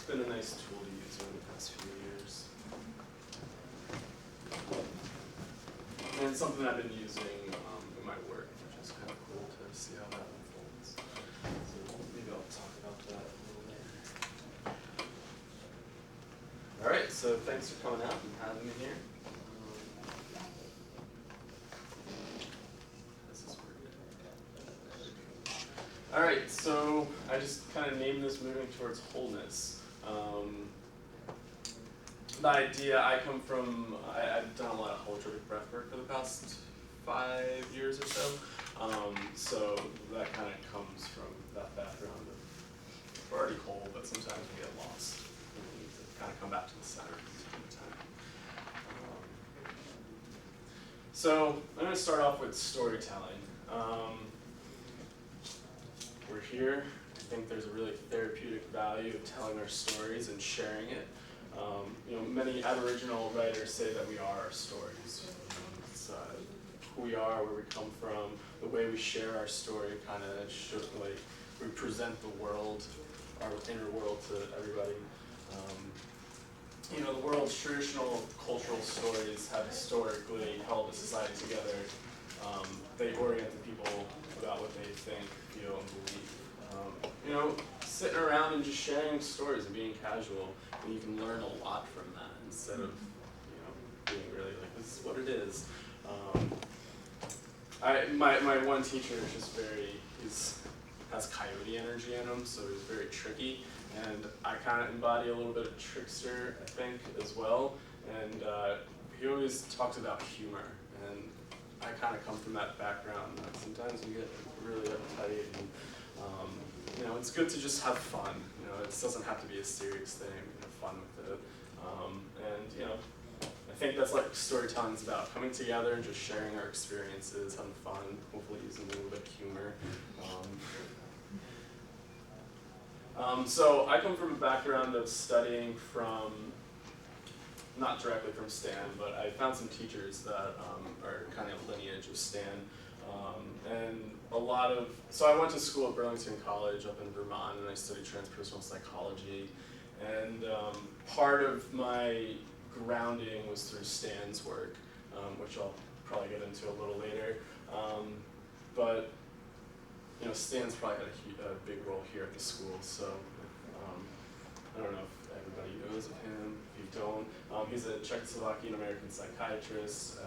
been a nice tool to use over the past few years. And it's something I've been using in my work, which is kind of cool to see how that unfolds. So maybe I'll talk about that a little later. All right, so thanks for coming out and having me here. All right, so I just kind of named this moving towards wholeness. The idea, I've done a lot of holotropic breathwork for the past 5 years or so. So that kind of comes from that background of, we're already whole, but sometimes we get lost. We need to kind of come back to the center from time to time. So I'm going to start off with storytelling. We're here. I think there's a really therapeutic value of telling our stories and sharing it. Many Aboriginal writers say that we are our stories. It's who we are, where we come from, the way we share our story kind of shows, like, we present the world, our inner world to everybody. The world's traditional cultural stories have historically held a society together. They orient the people about what they think, feel, and believe. Sitting around and just sharing stories and being casual, and you can learn a lot from that instead of, being really like, this is what it is. My one teacher is just has coyote energy in him, so he's very tricky, and I kind of embody a little bit of trickster, I think, as well. And he always talks about humor, and I kind of come from that background. Sometimes we get really uptight, and it's good to just have fun. It doesn't have to be a serious thing. Have fun with it, I think that's like storytelling is about, coming together and just sharing our experiences, having fun, hopefully using a little bit of humor. So I come from a background of studying from, not directly from Stan, but I found some teachers that are kind of lineage of Stan. So I went to school at Burlington College up in Vermont, and I studied transpersonal psychology. And part of my grounding was through Stan's work, which I'll probably get into a little later. But Stan's probably had a big role here at the school, so I don't know if everybody knows of him. If you don't, he's a Czechoslovakian American psychiatrist,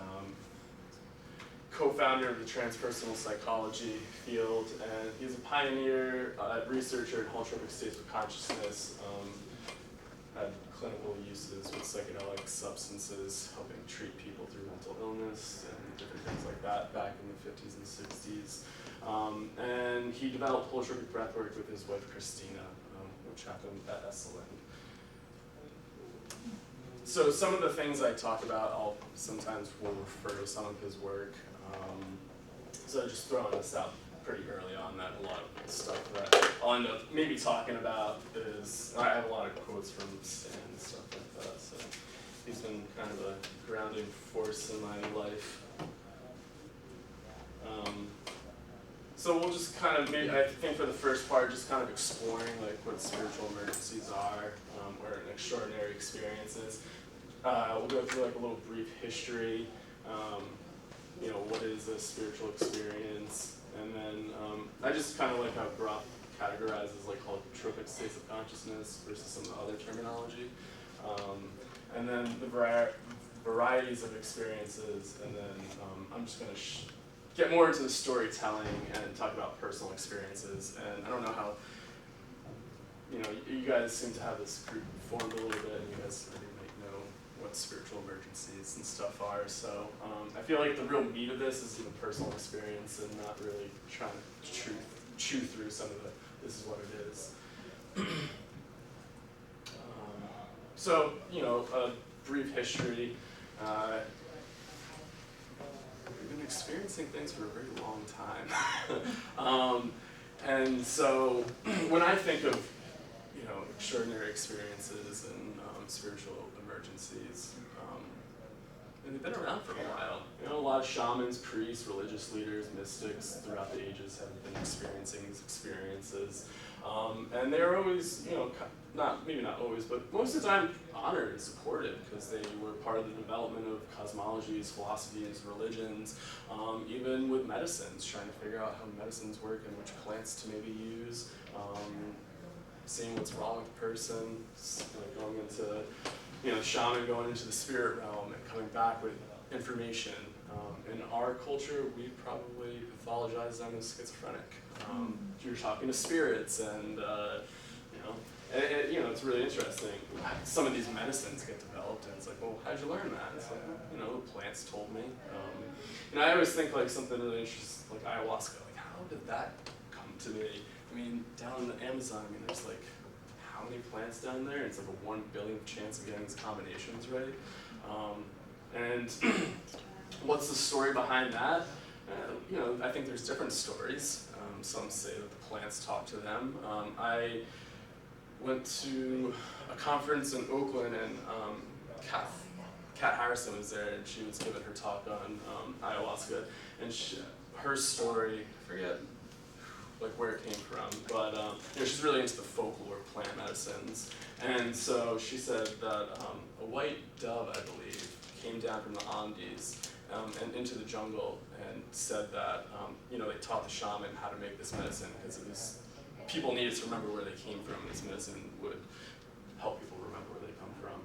co-founder of the transpersonal psychology field, and he's a pioneer researcher in holotropic states of consciousness. Had clinical uses with psychedelic substances, helping treat people through mental illness and different things like that back in the 50s and 60s. And he developed holotropic breathwork with his wife Christina, which happened at Esalen. So some of the things I talk about, I'll sometimes will refer to some of his work. So just throwing this out pretty early on, that a lot of the stuff that I'll end up maybe talking about is, I have a lot of quotes from Stan and stuff like that, so he's been kind of a grounding force in my life. So we'll just kind of, I think for the first part, just kind of exploring like what spiritual emergencies are, or extraordinary experiences. We'll go through like a little brief history, what is a spiritual experience, and then I just kind of like how Groff categorizes like holotropic states of consciousness versus some of the other terminology, and then the varieties of experiences, and then I'm just going to get more into the storytelling and talk about personal experiences. And I don't know how, you guys seem to have this group formed a little bit, and you guys might know what spiritual emergencies and stuff are. So I feel like the real meat of this is the personal experience, and not really trying to chew through some of this is what it is. So, a brief history. We've been experiencing things for a very long time. And so when I think of, extraordinary experiences and spiritual emergencies, and they've been around for a while. A lot of shamans, priests, religious leaders, mystics throughout the ages have been experiencing these experiences. And they were always, maybe not always, but most of the time honored and supported because they were part of the development of cosmologies, philosophies, religions, even with medicines, trying to figure out how medicines work and which plants to maybe use, seeing what's wrong with the person, going into, the shaman going into the spirit realm and coming back with information. In our culture, we probably pathologize them as schizophrenic. You're talking to spirits, and it's really interesting. Some of these medicines get developed, and it's like, well, how'd you learn that? It's like, the plants told me. And I always think like something really interesting, like ayahuasca. Like, how did that come to me? I mean, down in the Amazon, there's like how many plants down there? It's like a 1 billionth chance of getting these combinations right. And what's the story behind that? I think there's different stories. Some say that the plants talk to them. I went to a conference in Oakland, and Kat Harrison was there, and she was giving her talk on ayahuasca, and her story, I forget where it came from, but she's really into the folklore plant medicines, and so she said that a white dove, I believe, came down from the Andes and into the jungle and said that they taught the shaman how to make this medicine because people needed to remember where they came from, and this medicine would help people remember where they come from.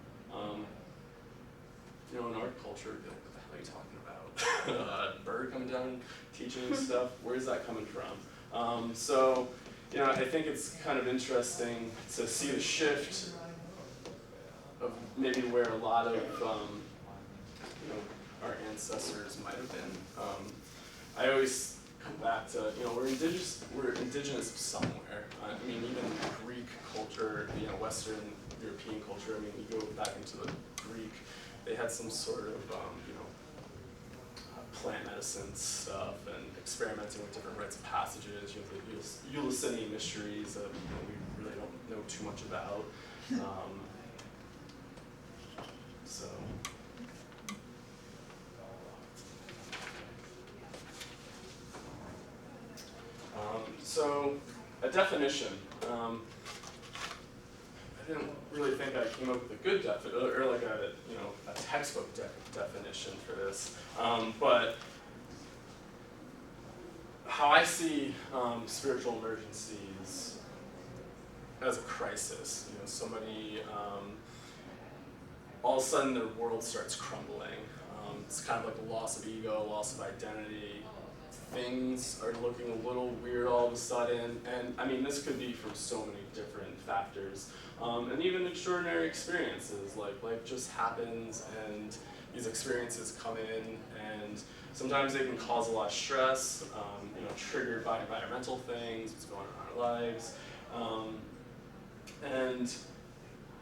In our culture, what the hell are you talking about? Bird coming down teaching stuff, where's that coming from? So I think it's kind of interesting to see the shift of maybe where a lot of our ancestors might have been. I always come back to, we're indigenous somewhere. Even Greek culture, Western European culture, you go back into the Greek, they had some sort of, plant medicine stuff and experimenting with different rites of passages, the Eleusinian mysteries that we really don't know too much about. So a definition. I didn't really think I came up with a good definition, or like a textbook definition for this. But how I see spiritual emergencies as a crisis. Somebody all of a sudden their world starts crumbling. It's kind of like a loss of ego, loss of identity. Things are looking a little weird all of a sudden, and this could be from so many different factors, and even extraordinary experiences, like life just happens, and these experiences come in, and sometimes they can cause a lot of stress, triggered by environmental things, what's going on in our lives, and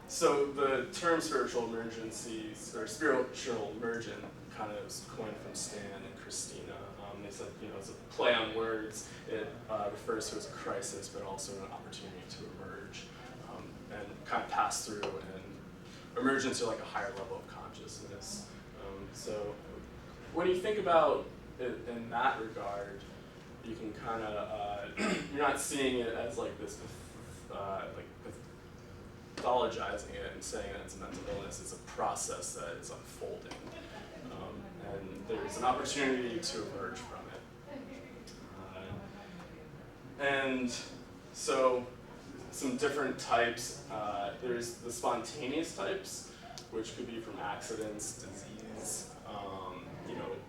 so the term spiritual emergencies, or spiritual emergent, kind of was coined from Stan and Christina. They said, it's a play on words. It refers to as a crisis, but also an opportunity to emerge and kind of pass through and emerge into like a higher level of consciousness. So when you think about it in that regard, you can kind of you're not seeing it as like this pathologizing it and saying that it's a mental illness. It's a process that is unfolding. And there's an opportunity to emerge from it. And so some different types, there's the spontaneous types, which could be from accidents, disease,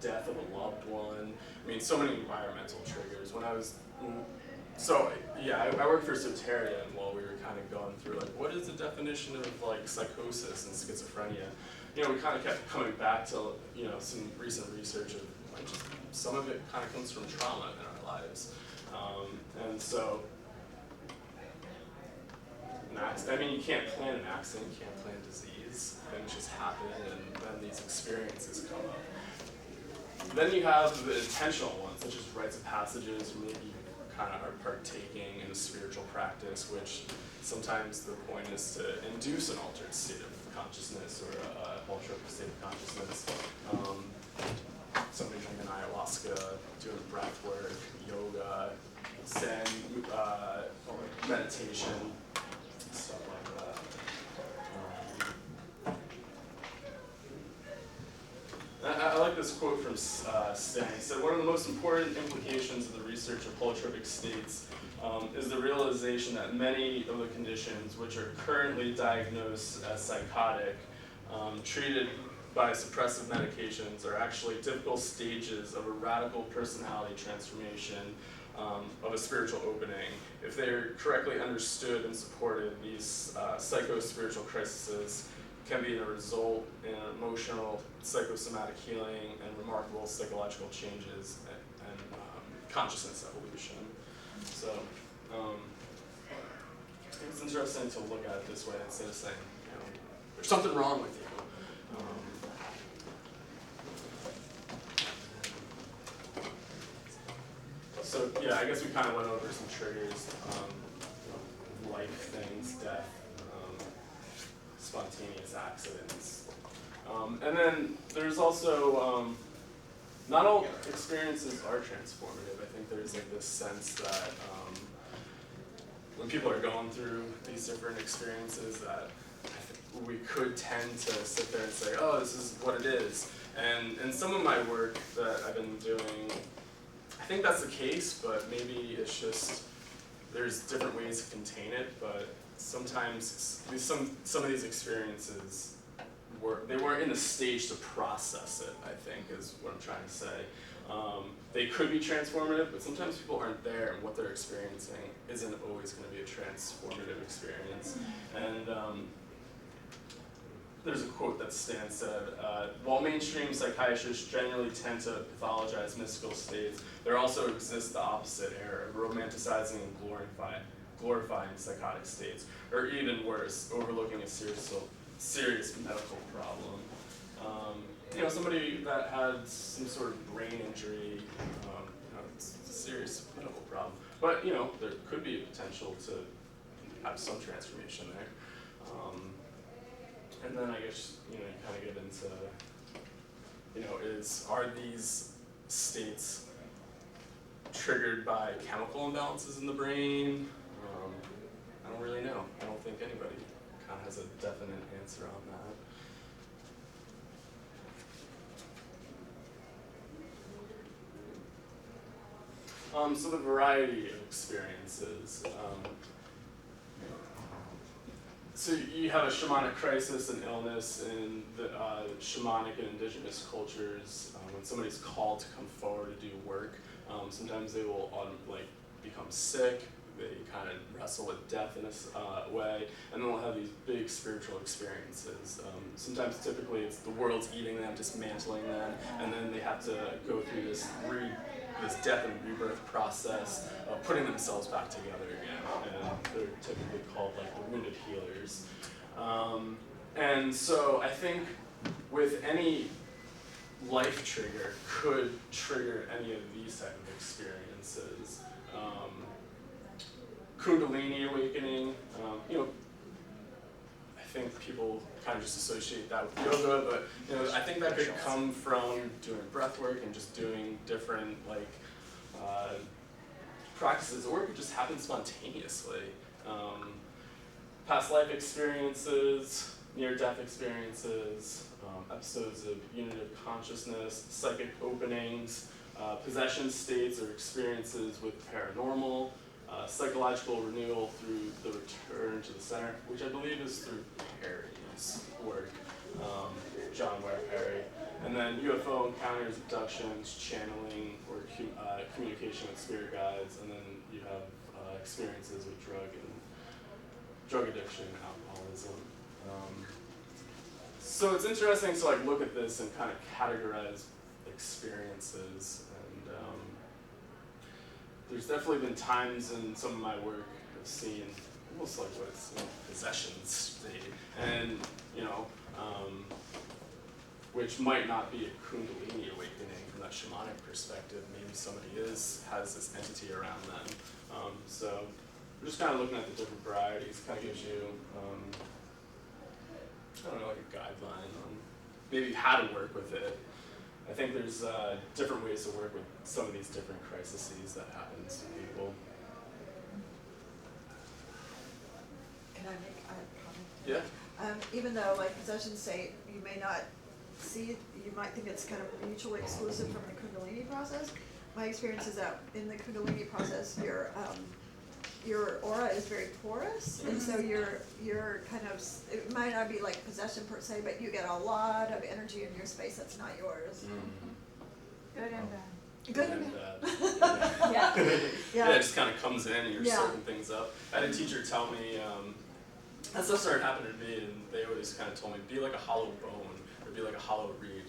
death of a loved one. So many environmental triggers. When I was, I worked for Soteria, and while we were kind of going through what is the definition of psychosis and schizophrenia, we kind of kept coming back to some recent research of just some of it kind of comes from trauma in our lives, and so you can't plan an accident, you can't plan disease, things just happen, and then these experiences come up. Then you have the intentional ones, such as rites of passages, or maybe you kind of are partaking in a spiritual practice, which sometimes the point is to induce an altered state of consciousness or a holotropic state of consciousness. Somebody drinking ayahuasca, doing breathwork, yoga, Zen, meditation, stuff like that. I like this quote from Stan. He said, "One of the most important implications of the research of holotropic states is the realization that many of the conditions which are currently diagnosed as psychotic, treated by suppressive medications, are actually typical stages of a radical personality transformation, of a spiritual opening. If they are correctly understood and supported, these psycho-spiritual crises can be the result in emotional, psychosomatic healing and remarkable psychological changes and consciousness evolution." So I think it's interesting to look at it this way instead of saying, there's something wrong with you. So yeah, I guess we kind of went over some triggers, life things, death, spontaneous accidents. And then there's also, not all experiences are transformative. I think there's like this sense that when people are going through these different experiences that we could tend to sit there and say, oh, this is what it is. And in some of my work that I've been doing, I think that's the case, but maybe it's just, there's different ways to contain it, but sometimes some of these experiences they weren't in the stage to process it, I think, is what I'm trying to say. They could be transformative, but sometimes people aren't there, and what they're experiencing isn't always going to be a transformative experience. And there's a quote that Stan said, "While mainstream psychiatrists generally tend to pathologize mystical states, there also exists the opposite error, romanticizing and glorifying psychotic states, or even worse, overlooking a serious medical problem." Somebody that had some sort of brain injury, it's a serious medical problem. But there could be a potential to have some transformation there. And then I guess you kind of get into, are these states triggered by chemical imbalances in the brain? I don't really know. I don't think anybody kind of has a definite answer on that. So the variety of experiences. So you have a shamanic crisis and illness in the shamanic and indigenous cultures. When somebody's called to come forward to do work, sometimes they will become sick. They kind of wrestle with death in a way, and then they'll have these big spiritual experiences. Sometimes, typically, it's the world's eating them, dismantling them, and then they have to go through this death and rebirth process of putting themselves back together again. And they're typically called the wounded healers. And so I think with any life trigger could trigger any of these type of experiences. Kundalini awakening, I think people kind of just associate that with yoga, but I think that could come from doing breath work and just doing different practices, or it could just happen spontaneously. Past life experiences, near-death experiences, episodes of unitive consciousness, psychic openings, possession states or experiences with paranormal, psychological renewal through the return to the center, which I believe is through Perry's work, John Ware Perry. And then UFO encounters, abductions, channeling, or communication with spirit guides. And then you have experiences with drug addiction, alcoholism. So it's interesting to look at this and kind of categorize experiences. And there's definitely been times in some of my work I've seen almost like what's possession state, and which might not be a Kundalini awakening from that shamanic perspective. Maybe somebody has this entity around them. So we're just kind of looking at the different varieties. Kind of gives you, a guideline on maybe how to work with it. I think there's different ways to work with some of these different crises that happen to people. Yeah. Even though like possession state, you may not see, you might think it's kind of mutually exclusive from the Kundalini process. My experience is that in the Kundalini process, your aura is very porous, and so you're kind of, it might not be like possession per se, but you get a lot of energy in your space that's not yours. Good and bad. Good and bad. Yeah. Yeah, it just kind of comes in and you're soaking things up. I had a teacher tell me, that stuff started happening to me, and they always kind of told me, be like a hollow bone, or be like a hollow reed.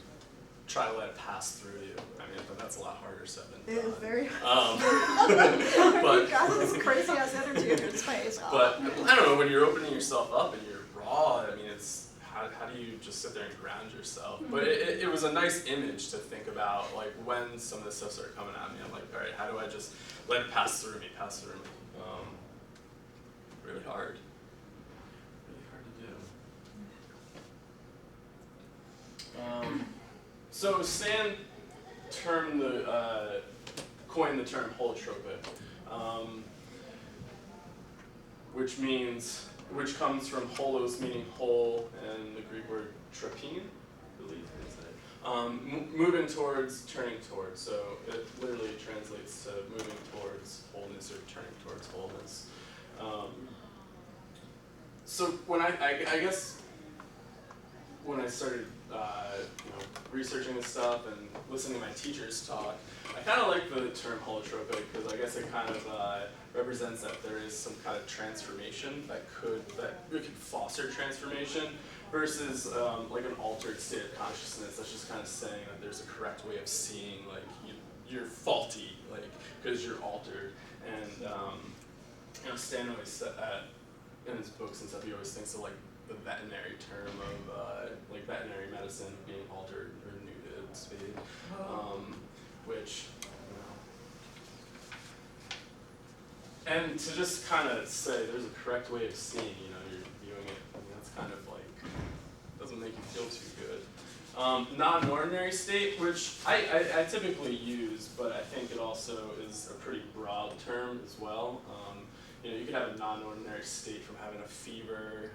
Try to let it pass through you. I mean, but that's a lot harder said than done. It is very but you've got this crazy ass energy in your space. But I don't know, when you're opening yourself up and you're raw, I mean, it's how do you just sit there and ground yourself? But it was a nice image to think about, like when some of this stuff started coming at me, I'm like, all right, how do I just let it pass through me? Really hard. So Stan coined the term holotropic, which comes from holos meaning whole, and the Greek word tropine, I believe is it. Moving towards, turning towards. So it literally translates to moving towards wholeness or turning towards wholeness. So when I guess when I started researching this stuff and listening to my teachers talk, I kind of like the term holotropic because I guess it kind of represents that there is some kind of transformation that could foster transformation versus like an altered state of consciousness that's just kind of saying that there's a correct way of seeing, like you're faulty, like because you're altered. And Stan always said that in his books and stuff. He always thinks of like the veterinary term of like veterinary medicine being altered or nuded speed, which, and to just kind of say there's a correct way of seeing, you're viewing it, I mean, that's kind of like, doesn't make you feel too good. Non-ordinary state, which I typically use, but I think it also is a pretty broad term as well. You could have a non-ordinary state from having a fever,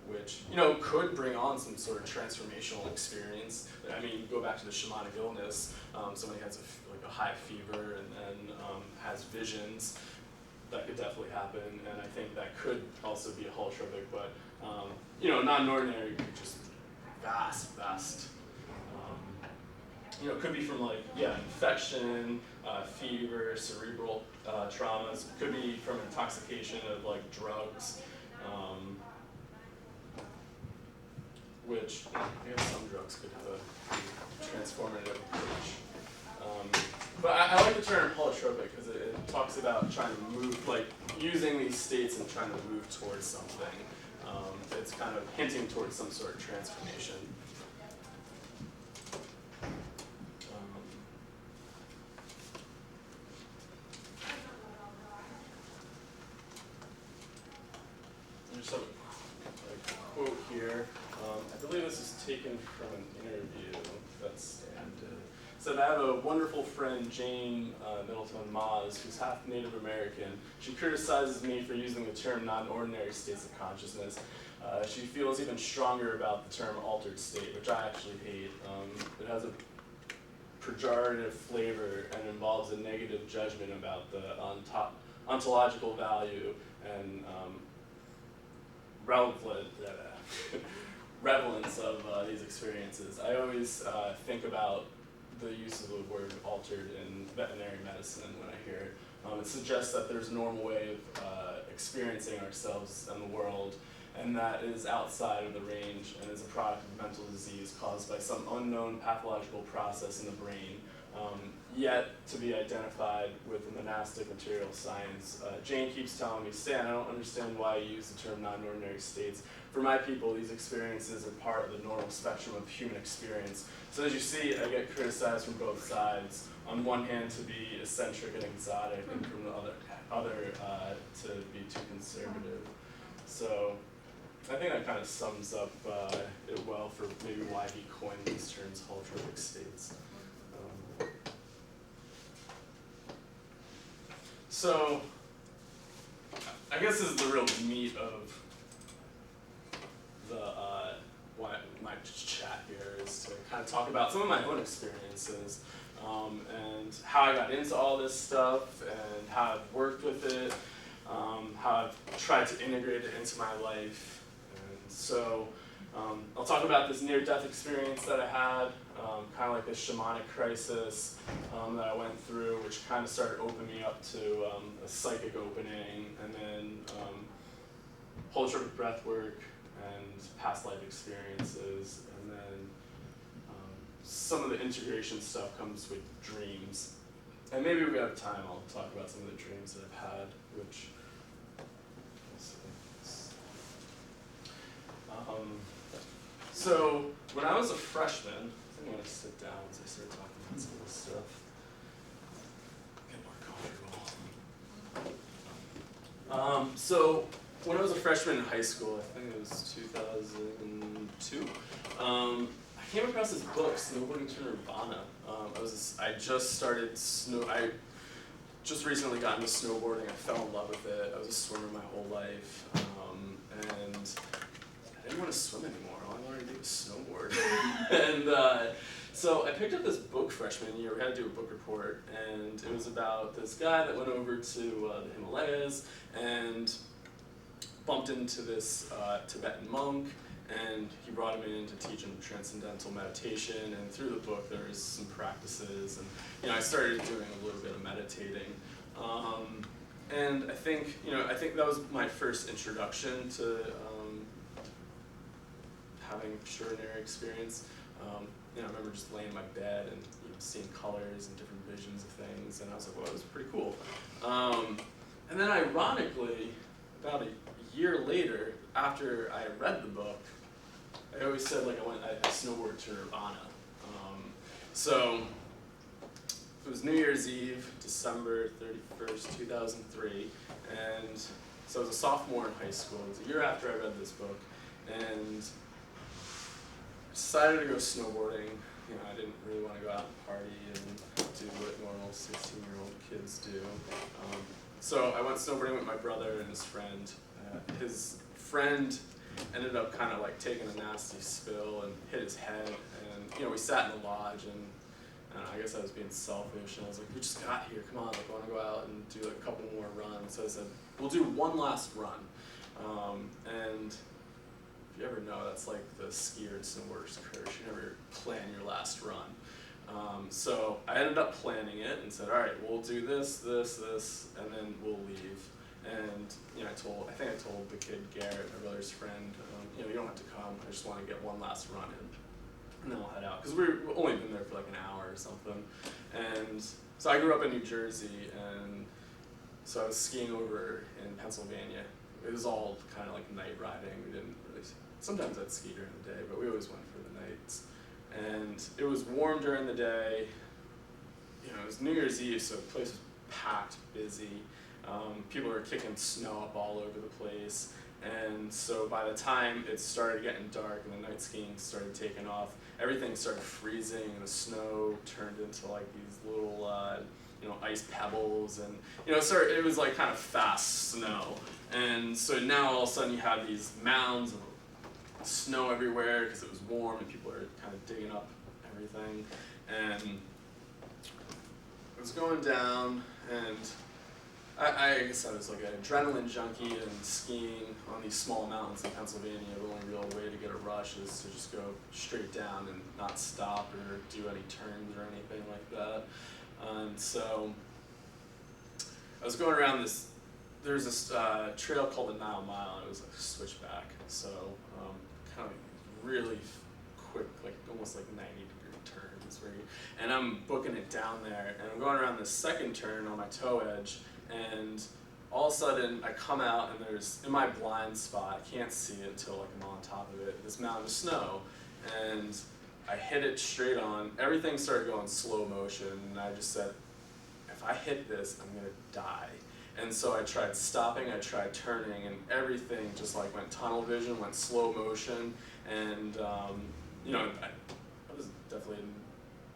which could bring on some sort of transformational experience. I mean, go back to the shamanic illness. Somebody has a high fever and then has visions. That could definitely happen, and I think that could also be a holotropic. But non-ordinary, just vast. It could be from infection, fever, cerebral traumas. It could be from intoxication of drugs. Which I guess some drugs could have a transformative approach. But I like the term holotropic because it talks about trying to move, using these states and trying to move towards something. It's kind of hinting towards some sort of transformation. I just have a quote here. I believe this is taken from an interview that Stan did. It said, I have a wonderful friend, Jane Middleton Maz, who's half Native American. She criticizes me for using the term non-ordinary states of consciousness. She feels even stronger about the term altered state, which I actually hate. It has a pejorative flavor and involves a negative judgment about the ontological value and relevance of these experiences. I always think about the use of the word altered in veterinary medicine when I hear it. It suggests that there's a normal way of experiencing ourselves and the world, and that is outside of the range and is a product of mental disease caused by some unknown pathological process in the brain, yet to be identified with the monastic material science. Jane keeps telling me, Stan, I don't understand why you use the term non-ordinary states. For my people, these experiences are part of the normal spectrum of human experience. So as you see, I get criticized from both sides. On one hand, to be eccentric and exotic, and from the other to be too conservative. So I think that kind of sums up it well for maybe why he coined these terms, holotropic states. So I guess this is the real meat of why my chat here is to kind of talk about some of my own experiences, and how I got into all this stuff and how I've worked with it, how I've tried to integrate it into my life. And so I'll talk about this near-death experience that I had, kind of like this shamanic crisis that I went through, which kind of started opening me up to a psychic opening, and then holotropic breathwork and past life experiences, and then some of the integration stuff comes with dreams. And maybe if we have time, I'll talk about some of the dreams that I've had, which, so when I was a freshman, I think I'm going to sit down as I start talking about some of this stuff. Get more comfortable. So when I was a freshman in high school, I think it was 2002, I came across this book, Snowboarding to Nirvana. I just recently got into snowboarding. I fell in love with it. I was a swimmer my whole life, and I didn't want to swim anymore. All I wanted to do was snowboard. And so I picked up this book freshman year. We had to do a book report, and it was about this guy that went over to the Himalayas and bumped into this Tibetan monk, and he brought him in to teach him transcendental meditation. And through the book, there was some practices, and I started doing a little bit of meditating. And I think that was my first introduction to having extraordinary experience. I remember just laying in my bed and seeing colors and different visions of things, and I was like, well, that was pretty cool. And then ironically, about a year later, after I read the book, I always said I snowboarded to Nirvana. So it was New Year's Eve, December 31st, 2003, and so I was a sophomore in high school. It was a year after I read this book, and decided to go snowboarding. I didn't really want to go out and party and do what normal 16-year-old kids do. So I went snowboarding with my brother and his friend. His friend ended up kind of like taking a nasty spill and hit his head. And we sat in the lodge, and I guess I was being selfish. And I was like, we just got here. Come on, I want to go out and do a couple more runs. So I said, we'll do one last run. And if you ever know, that's like the skier and snowboarder's curse. You never plan your last run. So I ended up planning it and said, all right, we'll do this, and then we'll leave. And I think I told the kid Garrett, my brother's friend, you don't have to come. I just want to get one last run in, and then we'll head out, because we've only been there for like an hour or something. And so I grew up in New Jersey, and so I was skiing over in Pennsylvania. It was all kind of like night riding. We didn't really. Sometimes I'd ski during the day, but we always went for the nights. And it was warm during the day. It was New Year's Eve, so the place was packed, busy. People were kicking snow up all over the place. And so by the time it started getting dark and the night skiing started taking off, everything started freezing, and the snow turned into like these little ice pebbles, and it was like kind of fast snow. And so now all of a sudden you have these mounds of snow everywhere because it was warm and people are kind of digging up everything. And it was going down, and I guess I was like an adrenaline junkie, and skiing on these small mountains in Pennsylvania, the only real way to get a rush is to just go straight down and not stop or do any turns or anything like that. And so I was going around there's this trail called the Nile Mile, and it was like a switchback, so kind of really quick, like almost like 90-degree turns, and I'm booking it down there, and I'm going around this second turn on my toe edge, and all of a sudden I come out, and there's, in my blind spot, I can't see it until like I'm on top of it, this mountain of snow, and I hit it straight on. Everything started going slow motion, and I just said, if I hit this, I'm gonna die. And so I tried stopping, I tried turning, and everything just like went tunnel vision, went slow motion, and that was definitely an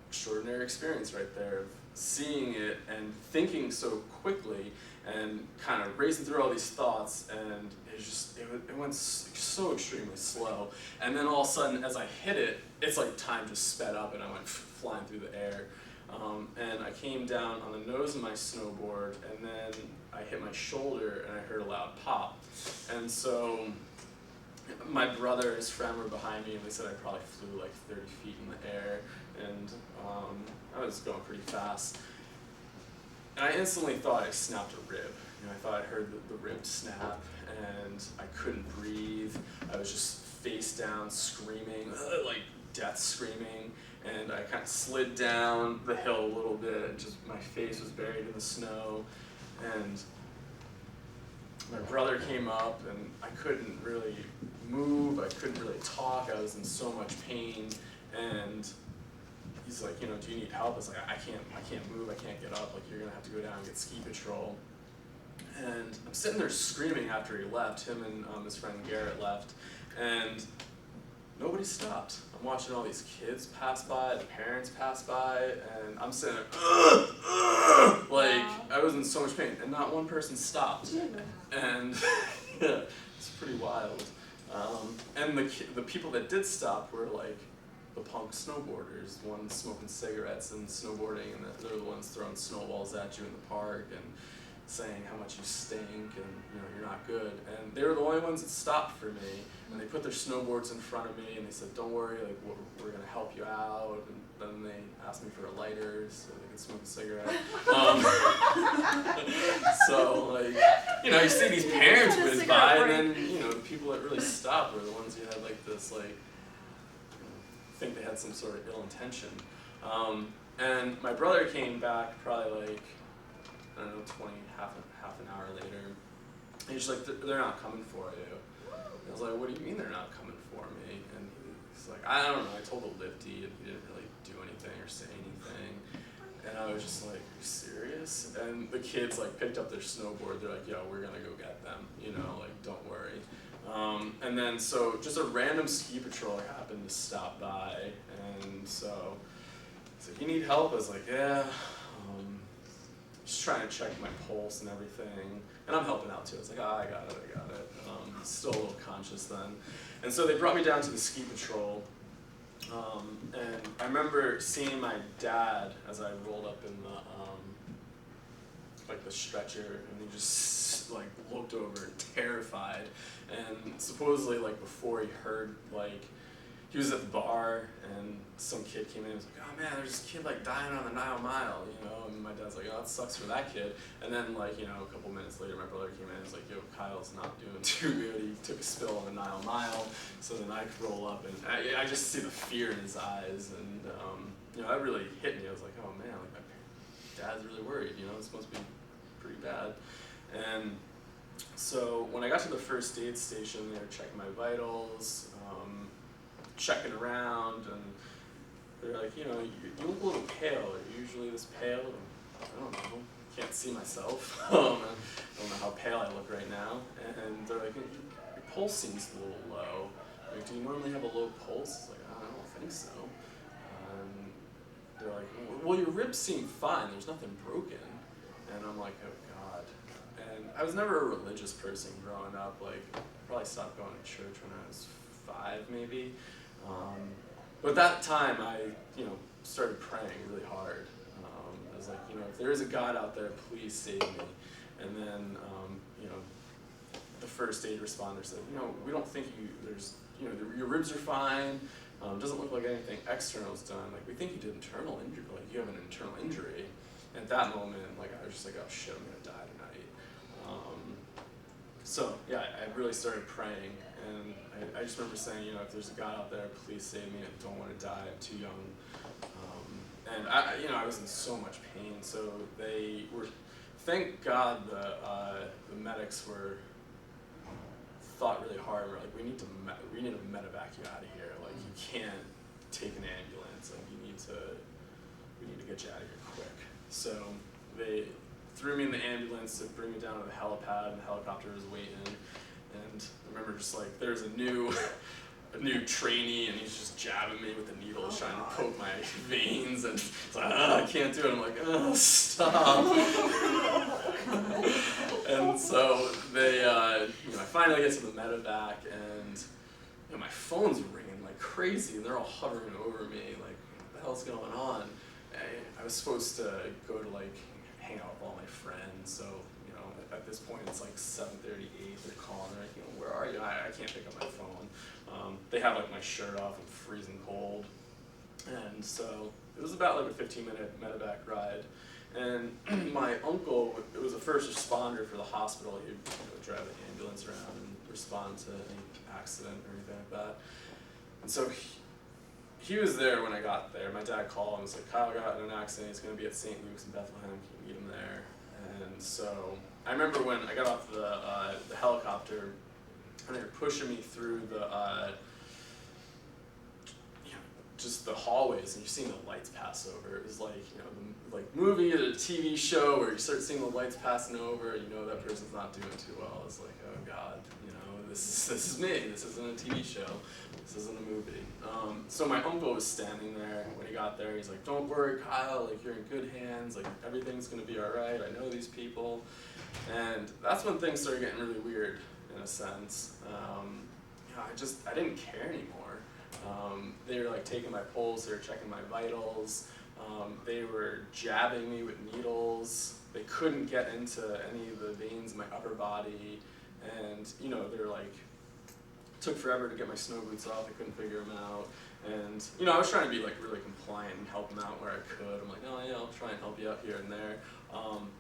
extraordinary experience right there. seeing it and thinking so quickly and kind of racing through all these thoughts, and it went so extremely slow. And then all of a sudden, as I hit it, it's like time just sped up and I went flying through the air. And I came down on the nose of my snowboard, and then I hit my shoulder and I heard a loud pop. And so my brother and his friend were behind me, and they said I probably flew like 30 feet in the air, and I was going pretty fast. And I instantly thought I snapped a rib. I thought I heard the rib snap, and I couldn't breathe. I was just face down, screaming, like death screaming, and I kind of slid down the hill a little bit, and just my face was buried in the snow, and my brother came up, and I couldn't really move, I couldn't really talk, I was in so much pain, and he's like, do you need help? I was like, I can't move, I can't get up, like, you're gonna have to go down and get ski patrol. And I'm sitting there screaming after he left, him and his friend Garrett left, and nobody stopped. I'm watching all these kids pass by, the parents pass by, and I'm sitting there, like, I was in so much pain, and not one person stopped. And yeah, it's pretty wild. And the people that did stop were like the punk snowboarders, the ones smoking cigarettes and snowboarding, and they're the ones throwing snowballs at you in the park and saying how much you stink and you're not good. And they were the only ones that stopped for me, and they put their snowboards in front of me and they said, don't worry, like we're gonna help you out. And then they asked me for a lighter so they could smoke a cigarette. So like, you see these parents whiz by, and then the people that really stopped were the ones who had like this like, think they had some sort of ill intention. And my brother came back probably like, I don't know, half an hour later. And he's like, they're not coming for you. And I was like, what do you mean they're not coming for me? And he's like, I don't know, I told the lifty, and he didn't really do anything or say anything. And I was just like, are you serious? And the kids like picked up their snowboard, they're like, yo, we're gonna go get them, like, don't worry. And then so just a random ski patrol happened to stop by, and so he's like, you need help? I was like, yeah. Just trying to check my pulse and everything, and I'm helping out too. I was like, I got it. Still a little conscious then. And so they brought me down to the ski patrol, and I remember seeing my dad as I rolled up in the like the stretcher, and he just like looked over terrified, and supposedly like before he heard like, he was at the bar and some kid came in and was like, oh man, there's this kid like dying on the Nile Mile, and my dad's like, oh, that sucks for that kid. And then like, a couple minutes later my brother came in and was like, yo, Kyle's not doing too good, he took a spill on the Nile Mile. So then I could roll up, and I just see the fear in his eyes, and that really hit me. I was like, oh man, like my dad's really worried, this must be pretty bad. And so when I got to the first aid station, they were checking my vitals, checking around, and they're like, you look a little pale. Are you usually this pale? And I don't know. Can't see myself. I don't know how pale I look right now. And they're like, your pulse seems a little low. Like, do you normally have a low pulse? Like, I don't think so. They're like, well, your ribs seem fine. There's nothing broken. And I'm like, oh God. And I was never a religious person growing up. Like, I probably stopped going to church when I was 5, maybe. But at that time, I, started praying really hard. I was like, if there is a God out there, please save me. And then, the first aid responder said, we don't think your ribs are fine. Doesn't look like anything external is done. Like, we think you did internal injury, like you have an internal injury. And at that moment, like, I was just like, oh shit, I'm gonna die tonight. So yeah, I really started praying, and I just remember saying, if there's a God out there, please save me. I don't want to die. I'm too young. And I was in so much pain. So they were, thank God, the medics thought really hard. We're like, we need to medevac you out of here. Like, you can't take an ambulance. Like, we need to get you out of here quick. So they threw me in the ambulance to bring me down to the helipad, and the helicopter was waiting. And I remember just like, there's a new a new trainee, and he's just jabbing me with the needles, trying to poke my veins, and it's like, I can't do it. I'm like, oh, stop. And so they, I finally get to the medevac, and my phone's ringing like crazy, and they're all hovering over me, like, what the hell's going on? And I was supposed to go to like hang out with all my friends, so at this point it's like 7:38. They're calling, they're like, where are you? I can't pick up my phone. They have like my shirt off, I'm freezing cold, and so it was about like a 15-minute medevac ride. And my uncle, it was a first responder for the hospital. He'd drive the ambulance around and respond to any accident or anything like that. And so he was there when I got there. My dad called and was like, Kyle got in an accident. He's going to be at St. Luke's in Bethlehem. Can you meet him there? And so I remember when I got off the helicopter, and they were pushing me through just the hallways, and you're seeing the lights pass over. It was like, like movie or a TV show where you start seeing the lights passing over, that person's not doing too well. It's like, oh God, this is me. This isn't a TV show. This isn't a movie. So my uncle was standing there when he got there. He's like, don't worry, Kyle, like you're in good hands, like everything's gonna be all right. I know these people. And that's when things started getting really weird in a sense. I didn't care anymore. They were like taking my pulse, they were checking my vitals, they were jabbing me with needles, they couldn't get into any of the veins in my upper body, and they were like, took forever to get my snow boots off, I couldn't figure them out, and I was trying to be like really compliant and help them out where I could. I'm like, oh yeah, I'll try and help you out here and there,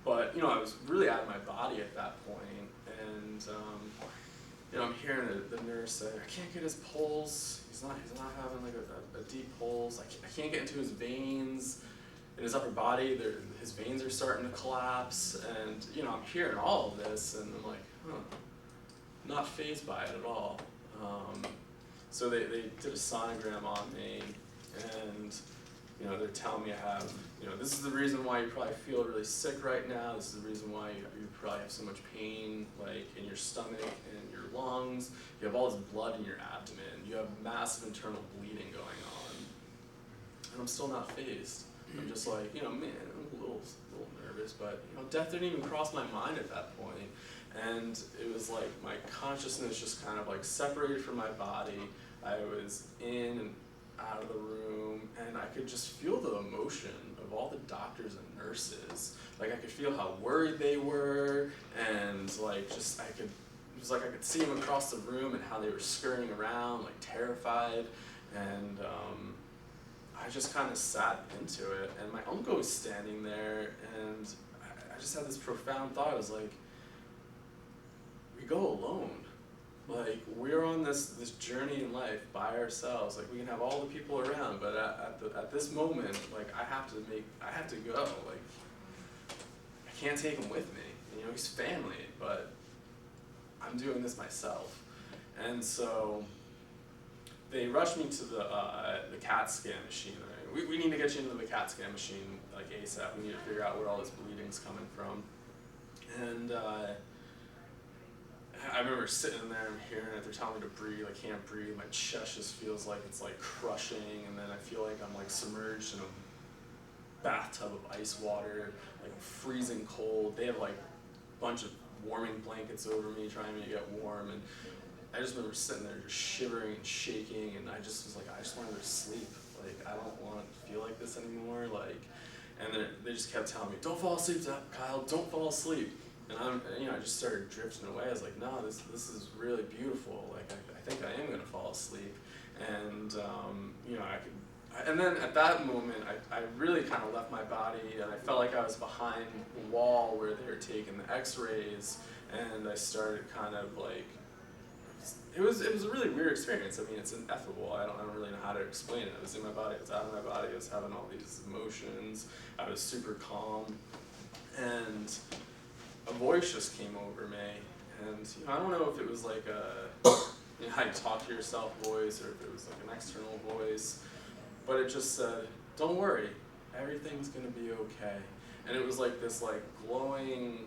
but I was really out of my body at that point, and I'm hearing the nurse say, I can't get his pulse. He's not having like a deep pulse. I can't get into his veins in his upper body. His veins are starting to collapse, and I'm hearing all of this, and I'm like, not fazed by it at all. So they did a sonogram on me, and they're telling me I have, this is the reason why you probably feel really sick right now. This is the reason why you probably have so much pain, like in your stomach and your lungs. You have all this blood in your abdomen. You have massive internal bleeding going on, and I'm still not fazed. I'm just like, man, I'm a little nervous, but death didn't even cross my mind at that point. And it was like my consciousness just kind of like separated from my body. I was in and out of the room, and I could just feel the emotion of all the doctors and nurses. Like I could feel how worried they were, and like it was like I could see them across the room and how they were scurrying around, like terrified, and I just kind of sat into it. And my uncle was standing there, and I just had this profound thought. I was like, we go alone. Like, we're on this journey in life by ourselves. Like, we can have all the people around, but at this moment, like, I have to go. Like, I can't take him with me. He's family, but I'm doing this myself. And so they rushed me to the CAT scan machine. Right? We need to get you into the CAT scan machine, like, ASAP. We need to figure out where all this bleeding's coming from. And I remember sitting there and hearing it. They're telling me to breathe. I can't breathe. My chest just feels like it's like crushing, and then I feel like I'm like submerged in a bathtub of ice water, like freezing cold. They have like a bunch of warming blankets over me, trying to get warm, and I just remember sitting there just shivering and shaking, and I just was like, I just wanted to sleep. Like, I don't want to feel like this anymore. Like, and they just kept telling me, don't fall asleep, Kyle. Don't fall asleep. And I just started drifting away. I was like, no, this is really beautiful. Like, I think I am gonna fall asleep. And and then at that moment, I really kind of left my body, and I felt like I was behind the wall where they were taking the X-rays, and I started kind of like, it was a really weird experience. I mean, it's ineffable. I don't really know how to explain it. I was in my body, I was out of my body, I was having all these emotions. I was super calm, and a voice just came over me, and I don't know if it was like how you talk to yourself voice, or if it was like an external voice, but it just said, don't worry, everything's gonna be okay. And it was like this like glowing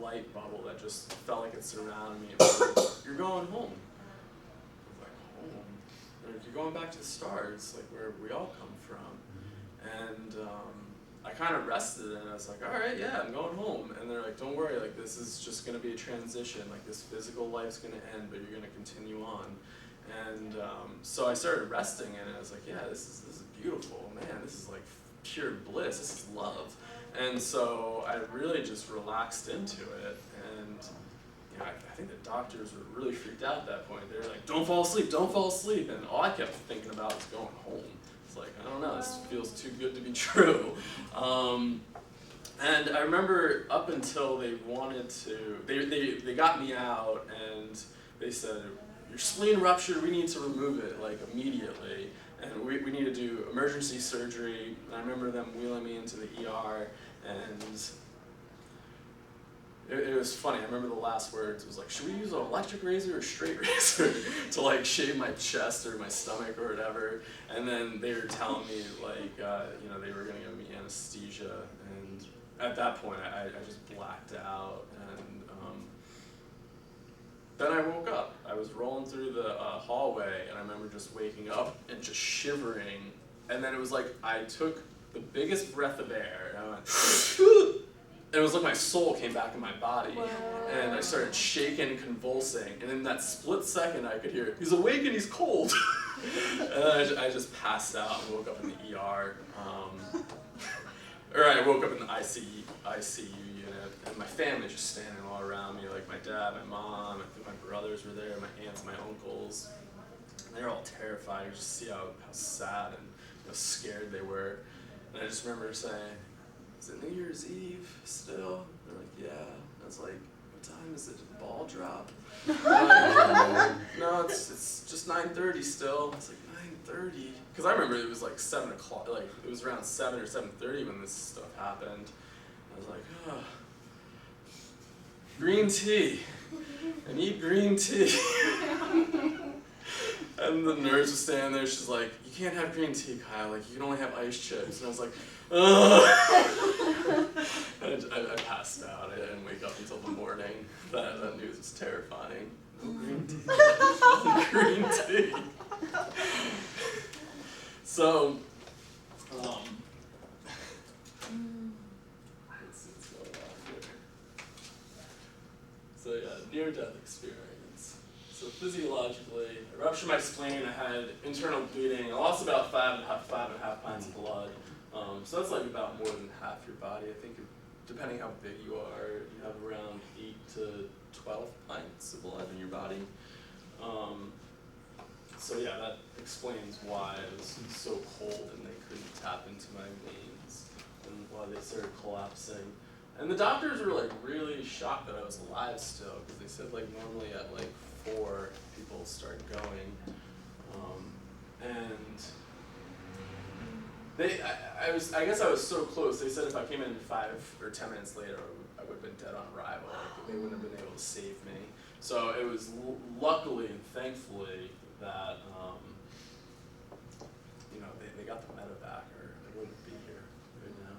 light bubble that just felt like it surrounded me. It was like, you're going home. I was like, home? They're like, you're going back to the stars, like where we all come from. And I kind of rested and I was like, all right, yeah, I'm going home. And they're like, don't worry, like this is just gonna be a transition. Like this physical life's gonna end, but you're gonna continue on. And so I started resting and I was like, yeah, this is beautiful, man. This is like pure bliss. This is love. And so I really just relaxed into it. And you know, I think the doctors were really freaked out at that point. They were like, don't fall asleep, don't fall asleep. And all I kept thinking about was going home. It's like, I don't know, this feels too good to be true. And I remember up until they wanted to, they got me out and they said, your spleen ruptured, we need to remove it like immediately. And we need to do emergency surgery. And I remember them wheeling me into the ER and it was funny. I remember the last words was like, should we use an electric razor or straight razor to like shave my chest or my stomach or whatever? And then they were telling me like, you know, they were gonna give me anesthesia. And at that point, I just blacked out. And then I woke up. I was rolling through the hallway and I remember just waking up and just shivering. And then it was like, I took the biggest breath of air and I went, and it was like my soul came back in my body. Whoa. And I started shaking and convulsing. And in that split second, I could hear, he's awake and he's cold. And then I just passed out and woke up in the ER. Or I woke up in the ICU unit. And my family just standing all around me, like my dad, my mom, I think my brothers were there, my aunts, my uncles. And they were all terrified. You just see how sad and how scared they were. And I just remember saying, is it New Year's Eve still? They're like, yeah. I was like, what time is it? Did the ball drop? No, it's just 9:30 still. I was like, 9:30? Because I remember it was like 7 o'clock, like it was around 7 or 7:30 when this stuff happened. I was like, oh, green tea. I need green tea. And the nurse was standing there, she's like, you can't have green tea, Kyle, like you can only have ice chips. And I was like, ugh. I passed out. I didn't wake up until the morning. That news was terrifying. No green tea. No green tea. So, let's see what's going on here. So yeah, near-death experience. So physiologically, I ruptured my spleen, I had internal bleeding, I lost about 5.5 pints of blood. So that's like about more than half your body. I think depending how big you are, you have around 8 to 12 pints of blood in your body. So yeah, that explains why it was so cold and they couldn't tap into my veins and why they started collapsing. And the doctors were like really shocked that I was alive still, because they said like normally at like 4 people start going. And I guess I was so close. They said if I came in 5 or 10 minutes later, I would have been dead on arrival. Like, they wouldn't have been able to save me. So it was luckily and thankfully that you know, they got the medevac, or I wouldn't be here right now.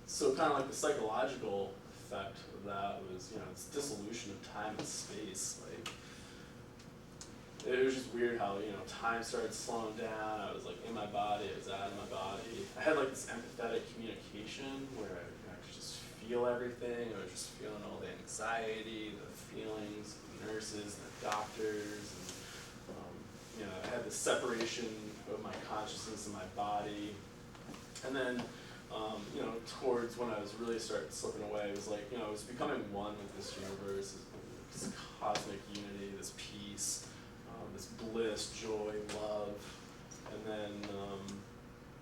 So kind of like the psychological effect of that was, you know, it's dissolution of time and space. Like, it was just weird how, you know, time started slowing down. I was like in my body, I was out of my body. I had like this empathetic communication where I could just feel everything. I was just feeling all the anxiety, the feelings, the nurses, the doctors, and you know, I had this separation of my consciousness and my body. And then, you know, towards when I was really starting slipping away, it was like, you know, I was becoming one with this universe, this cosmic unity, this peace. This bliss, joy, love, and then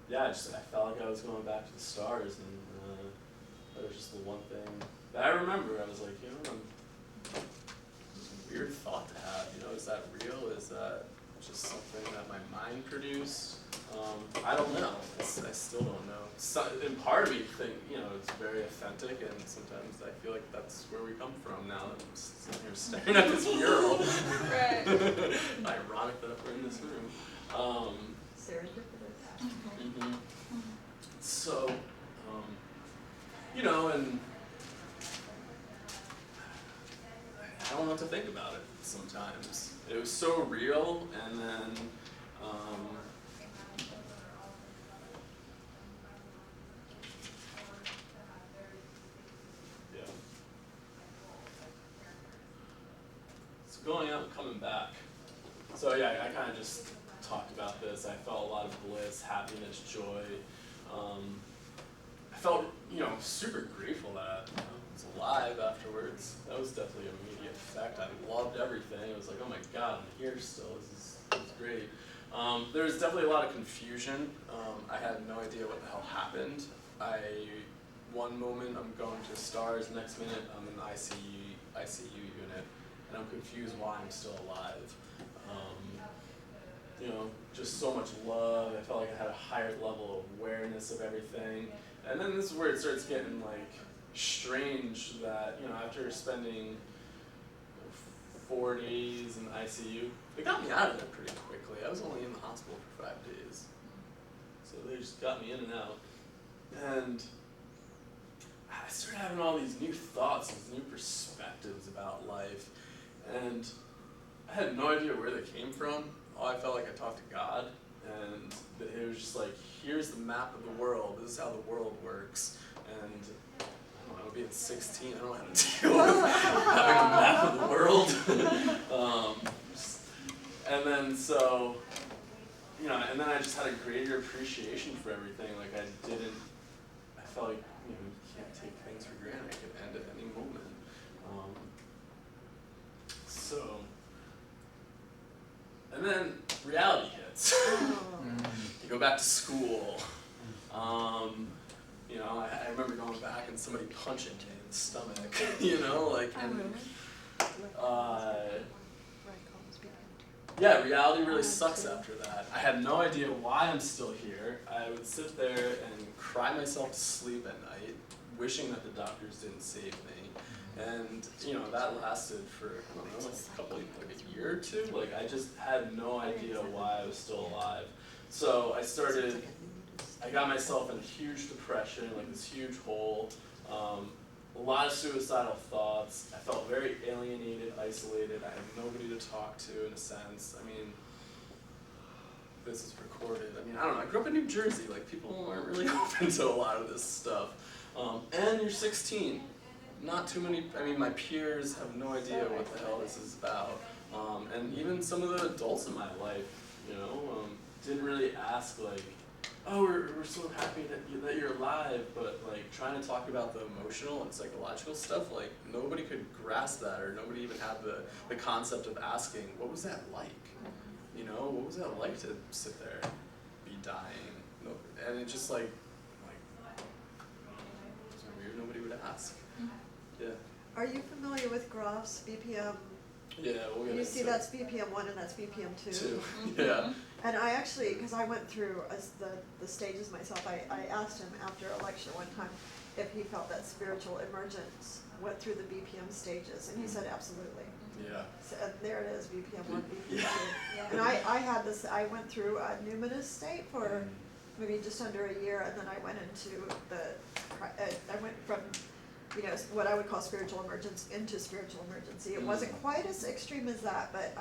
yeah, I felt like I was going back to the stars, and that was just the one thing that I remember. I was like, you know, it's a weird thought to have. You know, is that real? Is that just something that my mind produced? I don't know. I still don't know. And part of me think, you know, it's very authentic, and sometimes I feel like that's where we come from now that I'm sitting here staring at this mural. Right. Ironic that we're in this room. Serendipitous. Mm-hmm. So, you know, and I don't know what to think about it sometimes. It was so real, and then yeah. So going out and coming back. So yeah, I kind of just talked about this. I felt a lot of bliss, happiness, joy. I felt, super grateful that I was alive afterwards. That was definitely an immediate effect. I loved everything. It was like, oh my God, I'm here still. This is great. There was definitely a lot of confusion. I had no idea what the hell happened. One moment I'm going to stars, next minute I'm in the ICU unit, and I'm confused why I'm still alive. Just so much love. I felt like I had a higher level of awareness of everything. And then this is where it starts getting like strange that, after spending 4 days in the ICU, they got me out of there pretty quickly. I was only in the hospital for 5 days. So they just got me in and out. And I started having all these new thoughts, these new perspectives about life. And I had no idea where they came from. I felt like I talked to God, and it was just like, here's the map of the world. This is how the world works. And I don't know, being 16, I don't know how to deal with having a map of the world. And then so, and then I just had a greater appreciation for everything. Like I felt like, you can't take things for granted. It could end at any moment. And then reality hits. You go back to school. I remember going back and somebody punching me in the stomach. Yeah, reality really sucks after that. I had no idea why I'm still here. I would sit there and cry myself to sleep at night, wishing that the doctors didn't save me. And, that lasted for, a year or two. Like, I just had no idea why I was still alive. So I got myself in a huge depression, like this huge hole, a lot of suicidal thoughts. I felt very alienated, isolated. I had nobody to talk to in a sense. This is recorded. I don't know. I grew up in New Jersey. Like, people aren't really open to a lot of this stuff. And you're 16. Not too many, my peers have no idea what the hell this is about. And even some of the adults in my life, didn't really ask like, oh, we're so happy that you're alive, but like trying to talk about the emotional and psychological stuff, like nobody could grasp that, or nobody even had the concept of asking, what was that like? What was that like to sit there, be dying? And it just like it's weird, nobody would ask. Yeah. Are you familiar with Groff's BPM? Yeah, we'll get You into see, it. that's BPM 1 and that's BPM 2. Yeah. And I actually, because I went through the stages myself, I asked him after a lecture one time if he felt that spiritual emergence went through the BPM stages, and he said absolutely. Yeah. So, and there it is, BPM 1, BPM 2. Yeah. And I had this, I went through a numinous state for maybe just under a year, and then I went into I went from what I would call spiritual emergence into spiritual emergency. It wasn't quite as extreme as that, but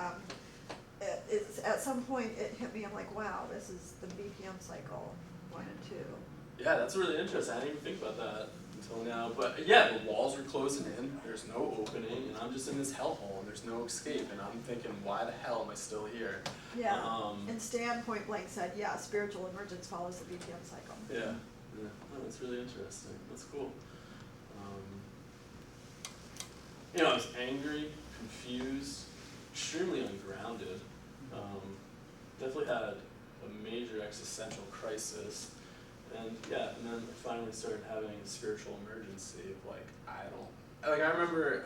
at some point it hit me. I'm like, wow, this is the BPM cycle 1 and 2. Yeah, that's really interesting. I didn't even think about that until now. But yeah, the walls are closing in. There's no opening, and I'm just in this hellhole, and there's no escape. And I'm thinking, why the hell am I still here? Yeah. And Stan point blank said, yeah, spiritual emergence follows the BPM cycle. Yeah. Oh, that's really interesting. That's cool. I was angry, confused, extremely ungrounded. Definitely had a major existential crisis. And then I finally started having a spiritual emergency of I remember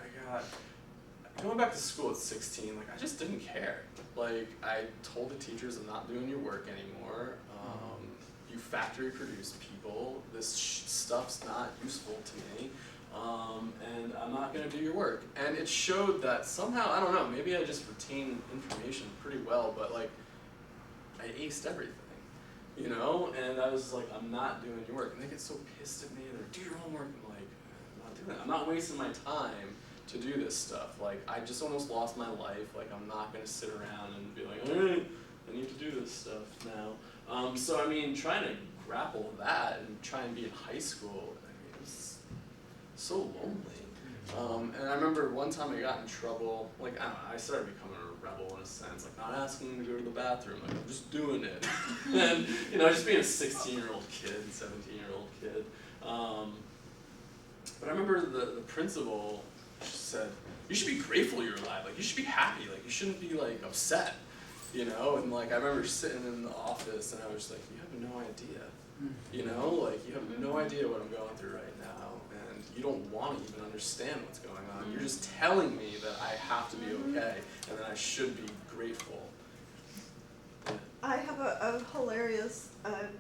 going back to school at 16, I just didn't care. I told the teachers, I'm not doing your work anymore. You factory produce people. This stuff's not useful to me. And I'm not going to do your work. And it showed that somehow, I don't know, maybe I just retained information pretty well, but I aced everything, and I was I'm not doing your work. And they get so pissed at me, they're like, do your homework. I'm like, I'm not doing it. I'm not wasting my time to do this stuff. Like, I just almost lost my life. Like, I'm not going to sit around and be like, hey, I need to do this stuff now. So, I mean, trying to grapple with that and try and be in high school, I mean, it was so lonely. And I remember one time I got in trouble, like, I don't know, I started becoming a rebel in a sense, like not asking to go to the bathroom, like I'm just doing it. And, you know, just being a 16-year-old kid, 17-year-old kid. But I remember the principal said, you should be grateful you're alive, like you should be happy, like you shouldn't be like upset, you know? And like I remember sitting in the office and I was like, you have no idea, you know? Like you have no idea what I'm going through right now, and you don't want to even understand what's going on. You're just telling me that I have to be okay and that I should be grateful. Yeah. I have a hilarious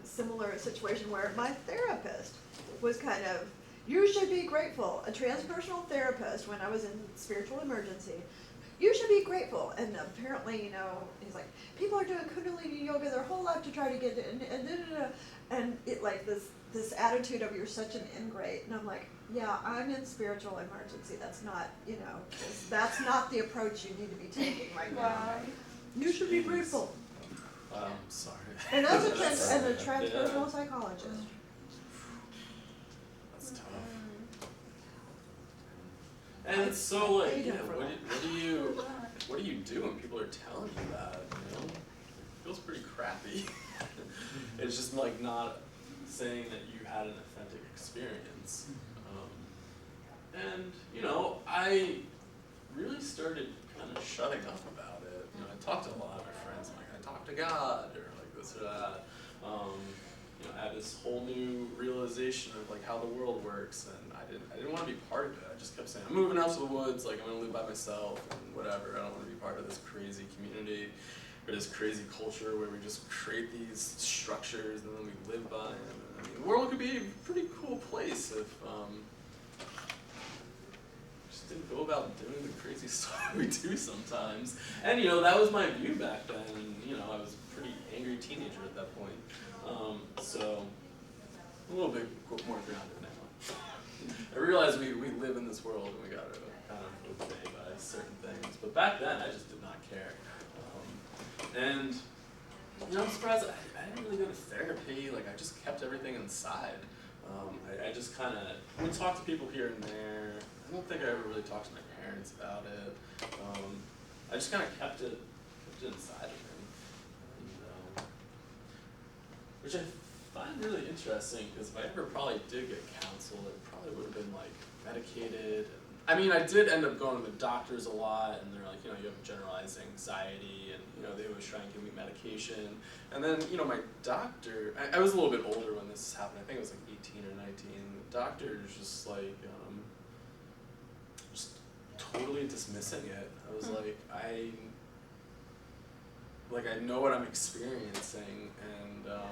similar situation where my therapist was kind of, you should be grateful, a transpersonal therapist when I was in spiritual emergency. You should be grateful. And apparently, you know, he's like, people are doing Kundalini yoga their whole life to try to get it, and it like this attitude of you're such an ingrate. And I'm like, yeah, I'm in spiritual emergency. That's not, you know, that's not the approach you need to be taking right now. You should be grateful. I'm sorry. And that's a transpersonal psychologist. That's tough. And it's so like, yeah, what do you do when people are telling you that, you know? It feels pretty crappy. It's just like not saying that you had an authentic experience. And, you know, I really started kind of shutting up about it. You know, I talked to a lot of my friends, like I talked to God, or like this or that. You know, I had this whole new realization of like how the world works, and I didn't want to be part of it. I just kept saying, I'm moving out to the woods, like I'm gonna live by myself and whatever. I don't want to be part of this crazy community or this crazy culture where we just create these structures and then we live by them. I mean, the world could be a pretty cool place if just didn't go about doing the crazy stuff we do sometimes. And you know, that was my view back then. And you know, I was a pretty angry teenager at that point. So a little bit more grounded now. I realize we live in this world and we gotta kind of obey by certain things. But back then, I just did not care. And you know, I'm surprised I didn't really go to therapy. Like I just kept everything inside. I just kind of would talk to people here and there. I don't think I ever really talked to my parents about it. I just kind of kept it inside of me. And, which I find really interesting, because if I ever probably did get counseled, it probably would have been like medicated. I mean, I did end up going to the doctors a lot, and they're like, you know, you have generalized anxiety, and you know, they always try and give me medication. And then, you know, my doctor, I was a little bit older when this happened. I think it was like 18 or 19. The doctor was just like, just totally dismissing it. I was like, I know what I'm experiencing, and you know,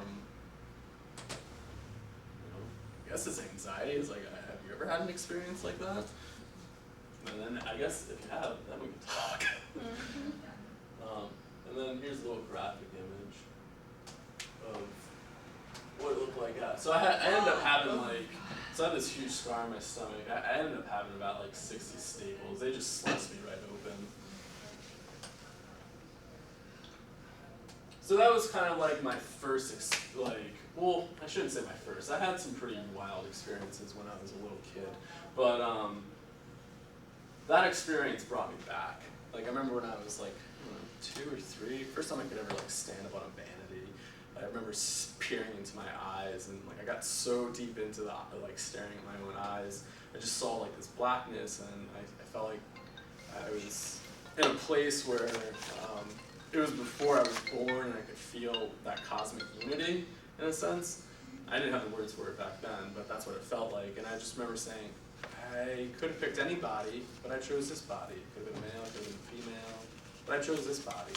I guess it's anxiety. It's like, have you ever had an experience like that? And then I guess if you have, then we can talk. And then here's a little graphic image of what it looked like. So I ended up having so I had this huge scar on my stomach. I ended up having about like 60 staples. They just sliced me right open. So that was kind of like my first, well, I shouldn't say my first. I had some pretty wild experiences when I was a little kid. But that experience brought me back. Like I remember when I was like 2 or 3, first time I could ever like stand up on a vanity. I remember peering into my eyes, and like I got so deep into the like staring at my own eyes. I just saw like this blackness, and I felt like I was in a place where it was before I was born, and I could feel that cosmic unity in a sense. I didn't have the words for it back then, but that's what it felt like. And I just remember saying, I could have picked any body, but I chose this body. It could have been male, it could have been female, but I chose this body.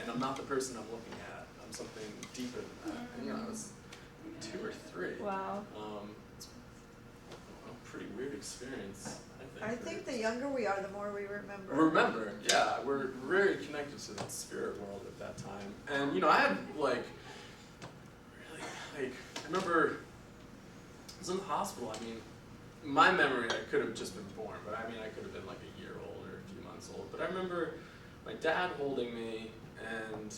And I'm not the person I'm looking at. I'm something deeper than that. And you know, I was 2 or 3. Wow. It's a pretty weird experience, I think. I think the younger we are, the more we remember. Remember, yeah. We're very connected to the spirit world at that time. And you know, I had I remember I was in the hospital. I mean, my memory, I could have just been born, but I mean, I could have been like a year remember my dad holding me and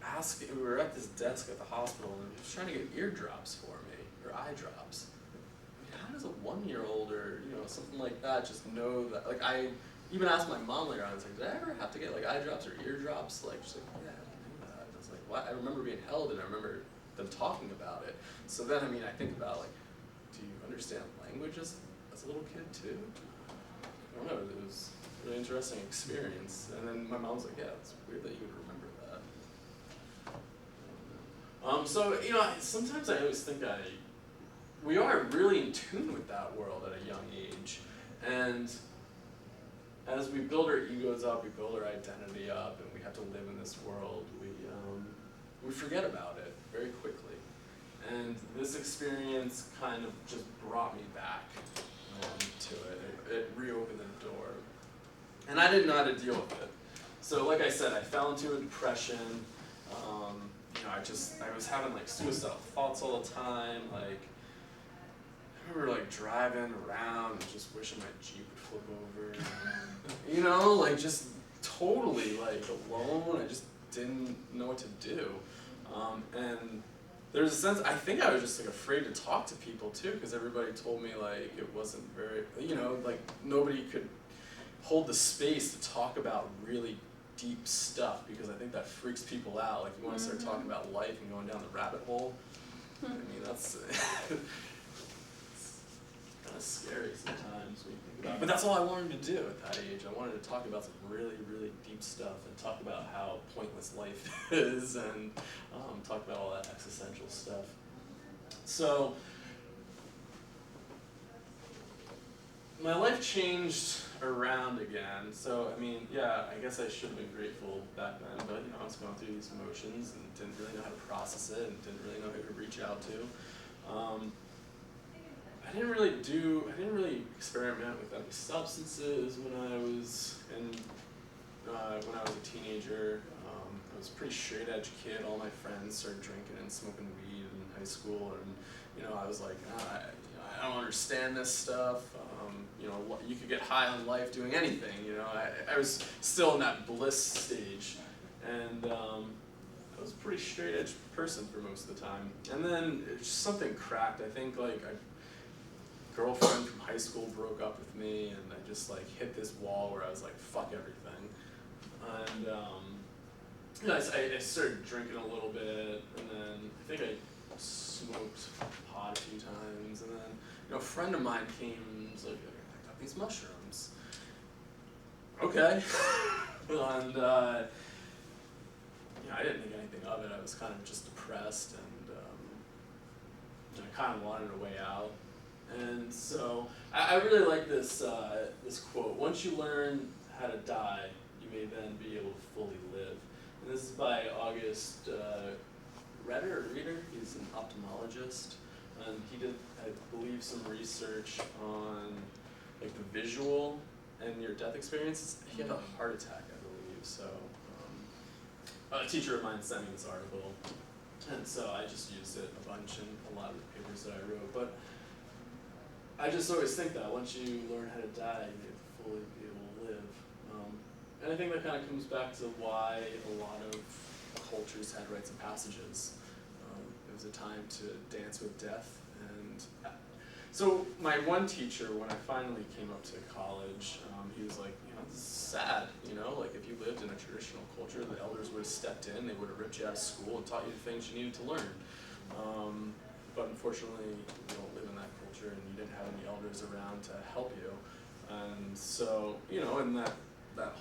asking, we were at this desk at the hospital and he was trying to get eardrops for me, or eye drops. I mean, how does a 1-year-old or, you know, something like that just know that? Like, I even asked my mom later on, I was like, did I ever have to get like eye drops or eardrops? Like, she's like, yeah, I didn't know that. I was like, what? I remember being held and I remember them talking about it. So then, I mean, I think about like, do you understand language as a little kid too? I don't know, it was a really interesting experience. And then my mom's like, yeah, it's weird that you would remember that. So, you know, sometimes I always think we are really in tune with that world at a young age. And as we build our egos up, we build our identity up, and we have to live in this world, we forget about it very quickly. And this experience kind of just brought me back to it. It reopened the door. And I didn't know how to deal with it. So like I said, I fell into a depression. You know, I was having like suicidal thoughts all the time. Like, I remember like driving around and just wishing my Jeep would flip over. You know, like just totally like alone. I just didn't know what to do. And there's a sense, I think I was just like afraid to talk to people too, because everybody told me like it wasn't very, you know, like nobody could hold the space to talk about really deep stuff, because I think that freaks people out. Like you want to start talking about life and going down the rabbit hole. I mean, that's it's kind of scary sometimes when you think about it. But that's all I wanted to do at that age. I wanted to talk about some really, really deep stuff and talk about how pointless life is and talk about all that existential stuff. So my life changed around again. So, I mean, yeah, I guess I should have been grateful back then, but, you know, I was going through these emotions and didn't really know how to process it and didn't really know who to reach out to. I didn't really experiment with any substances when I was a teenager. I was a pretty straight edge kid. All my friends started drinking and smoking weed in high school, and, you know, I was like, I don't understand this stuff. You know, you could get high on life doing anything, you know. I was still in that bliss stage, and I was a pretty straight edge person for most of the time. And then something cracked. I think like a girlfriend from high school broke up with me, and I just like hit this wall where I was like, fuck everything. And you know, I started drinking a little bit, and then I think I smoked pot a few times, and then, you know, a friend of mine came and was like, I got these mushrooms. Okay. And you know, I didn't think anything of it. I was kind of just depressed, and I kind of wanted a way out. And so I really like this this quote: "Once you learn how to die, you may then be able to fully live." And this is by August Reeder. He's an ophthalmologist, and he did, I believe, some research on like the visual and your death experiences. He had a heart attack, I believe. So a teacher of mine sent me this article, and so I just used it a bunch in a lot of the papers that I wrote. But I just always think that once you learn how to die, you may fully be able to live. And I think that kind of comes back to why a lot of cultures had rites of passages. It was a time to dance with death. And so my one teacher, when I finally came up to college, he was like, you know, this is sad, you know, like if you lived in a traditional culture, the elders would have stepped in, they would have ripped you out of school and taught you the things you needed to learn. But unfortunately, you don't live in that culture, and you didn't have any elders around to help you. And so, you know, in that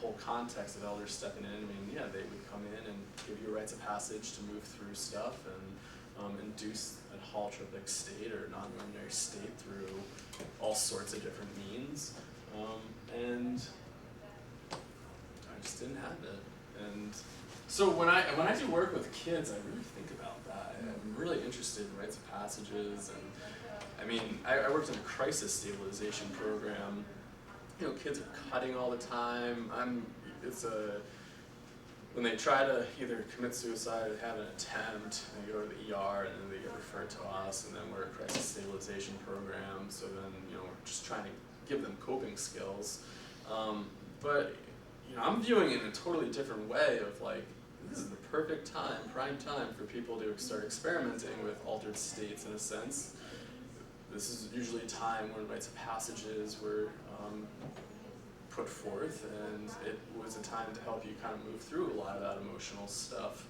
whole context of elders stepping in, I mean, yeah, they would come in and give you rites of passage to move through stuff and induce a holotropic state or non-ordinary state through all sorts of different means. And I just didn't have it. And so when I do work with kids, I really think about that. I'm really interested in rites of passages, and I mean, I worked in a crisis stabilization program. You know, kids are cutting all the time. When they try to either commit suicide or have an attempt, they go to the ER and then they get referred to us, and then we're a crisis stabilization program. So then, you know, we're just trying to give them coping skills. But I'm viewing it in a totally different way of like, this is the perfect time, prime time for people to start experimenting with altered states in a sense. This is usually a time when rites of passages were put forth, and it was a time to help you kind of move through a lot of that emotional stuff.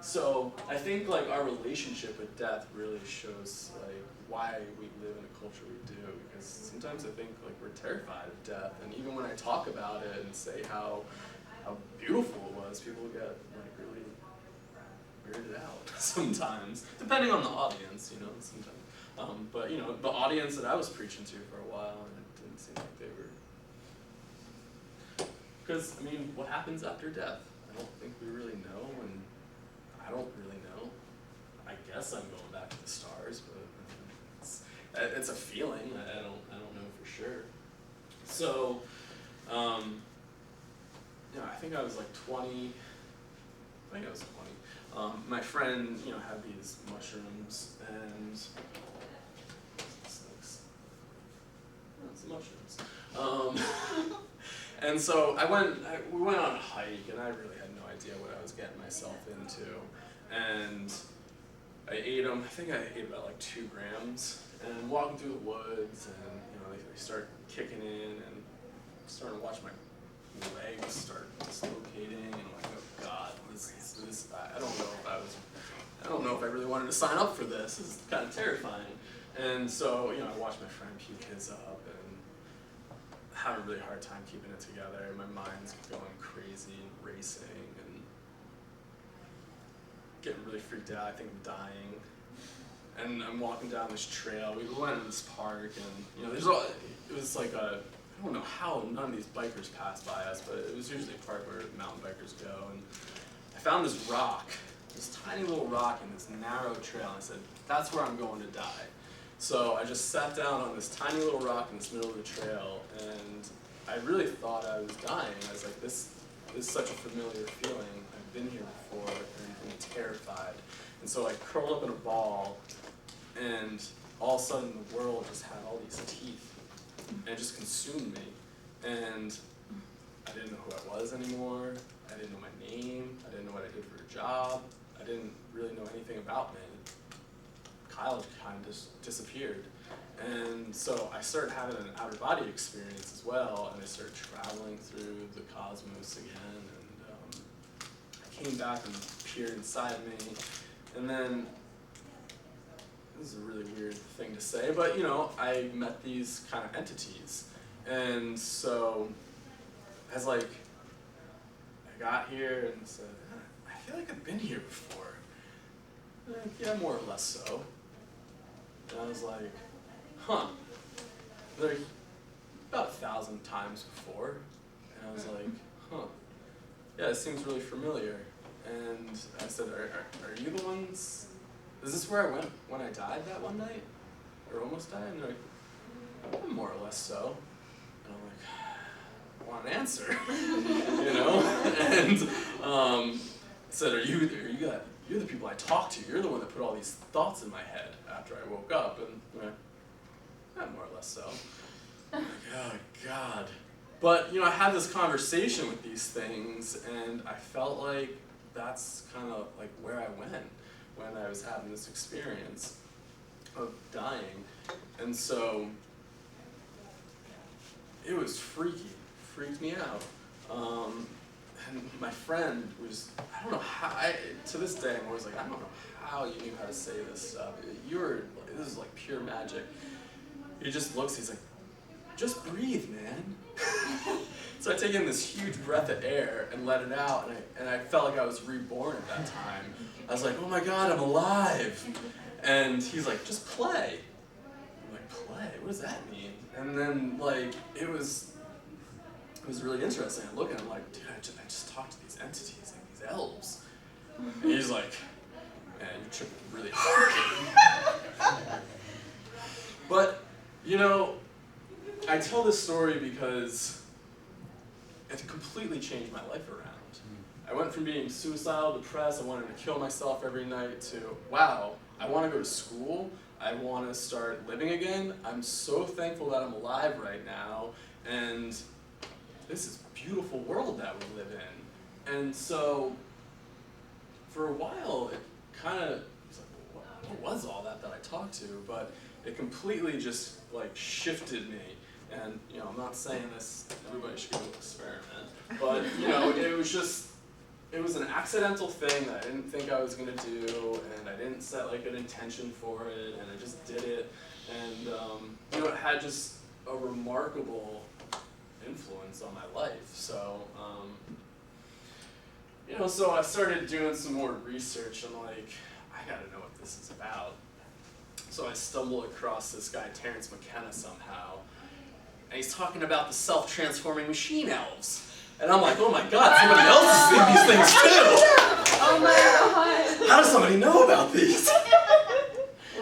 So I think like our relationship with death really shows like why we live in the culture we do, because sometimes I think like we're terrified of death, and even when I talk about it and say how beautiful it was, people get like really weirded out sometimes, depending on the audience, sometimes. But the audience that I was preaching to for a while, and it didn't seem like they were, because what happens after death? I don't think we really know, and I don't really know. I guess I'm going back to the stars, but it's a feeling. I don't know for sure. So, I think I was like 20. I think I was 20. My friend, had these mushrooms, and it's mushrooms. And so we went on a hike, and I really had no idea what I was getting myself into. And I ate them. I think I ate about like 2 grams. And I'm walking through the woods, and they start kicking in, and I'm starting to watch my legs start dislocating, and I'm like, oh God, this. I don't know if I really wanted to sign up for this. This is kind of terrifying. And so I watched my friend puke his up, and having a really hard time keeping it together. My mind's going crazy and racing, and getting really freaked out. I think I'm dying. And I'm walking down this trail. We went in this park, and it was like I don't know how none of these bikers passed by us, but it was usually a park where mountain bikers go. And I found this rock, this tiny little rock in this narrow trail, and I said, that's where I'm going to die. So I just sat down on this tiny little rock in the middle of the trail, and I really thought I was dying. I was like, this is such a familiar feeling. I've been here before, and I'm terrified. And so I curled up in a ball, and all of a sudden the world just had all these teeth, and it just consumed me. And I didn't know who I was anymore. I didn't know my name. I didn't know what I did for a job. I didn't really know anything about me. Kyle kind of just disappeared. And so I started having an out-of-body experience as well, and I started traveling through the cosmos again, and I came back and appeared inside of me. And then, this is a really weird thing to say, but I met these kind of entities. And so, as I got here and said, I feel like I've been here before. Yeah, more or less so. And I was like, they're about 1,000 times before. And I was like, yeah, it seems really familiar. And I said, are you the ones, is this where I went when I died that one night? Or almost died? And they're like, more or less so. And I'm like, I want an answer, And said, you're the people I talked to. You're the one that put all these thoughts in my head after I woke up. And more or less so. I'm like, oh God. But I had this conversation with these things, and I felt like that's kind of like where I went when I was having this experience of dying. And so it was freaked me out. And my friend was, I don't know how, to this day I'm always like, I don't know how you knew how to say this stuff. This is like pure magic. He just looks, he's like, just breathe, man. So I take in this huge breath of air and let it out, and I felt like I was reborn at that time. I was like, oh my God, I'm alive. And he's like, just play. I'm like, play? What does that mean? And then it was really interesting. I look at him like, dude, I just talked to these entities, like these elves. And he's like, man, you're tripping really hard. But, I tell this story because it completely changed my life around. I went from being suicidal, depressed, I wanted to kill myself every night, to, wow, I want to go to school, I want to start living again. I'm so thankful that I'm alive right now, and this is a beautiful world that we live in. And so, for a while, it kind of, was like, what was all that I talked to? But it completely just like shifted me. And you know, I'm not saying this, everybody should go experiment, but you know, it was an accidental thing that I didn't think I was gonna do, and I didn't set like an intention for it, and I just did it. And you know, it had just a remarkable influence on my life. So you know, so I started doing some more research. I'm like, I gotta know what this is about. So I stumbled across this guy, Terrence McKenna, somehow, and he's talking about the self-transforming machine elves. And I'm like, oh my God, somebody else has seen these things too! Oh my God! How does somebody know about these?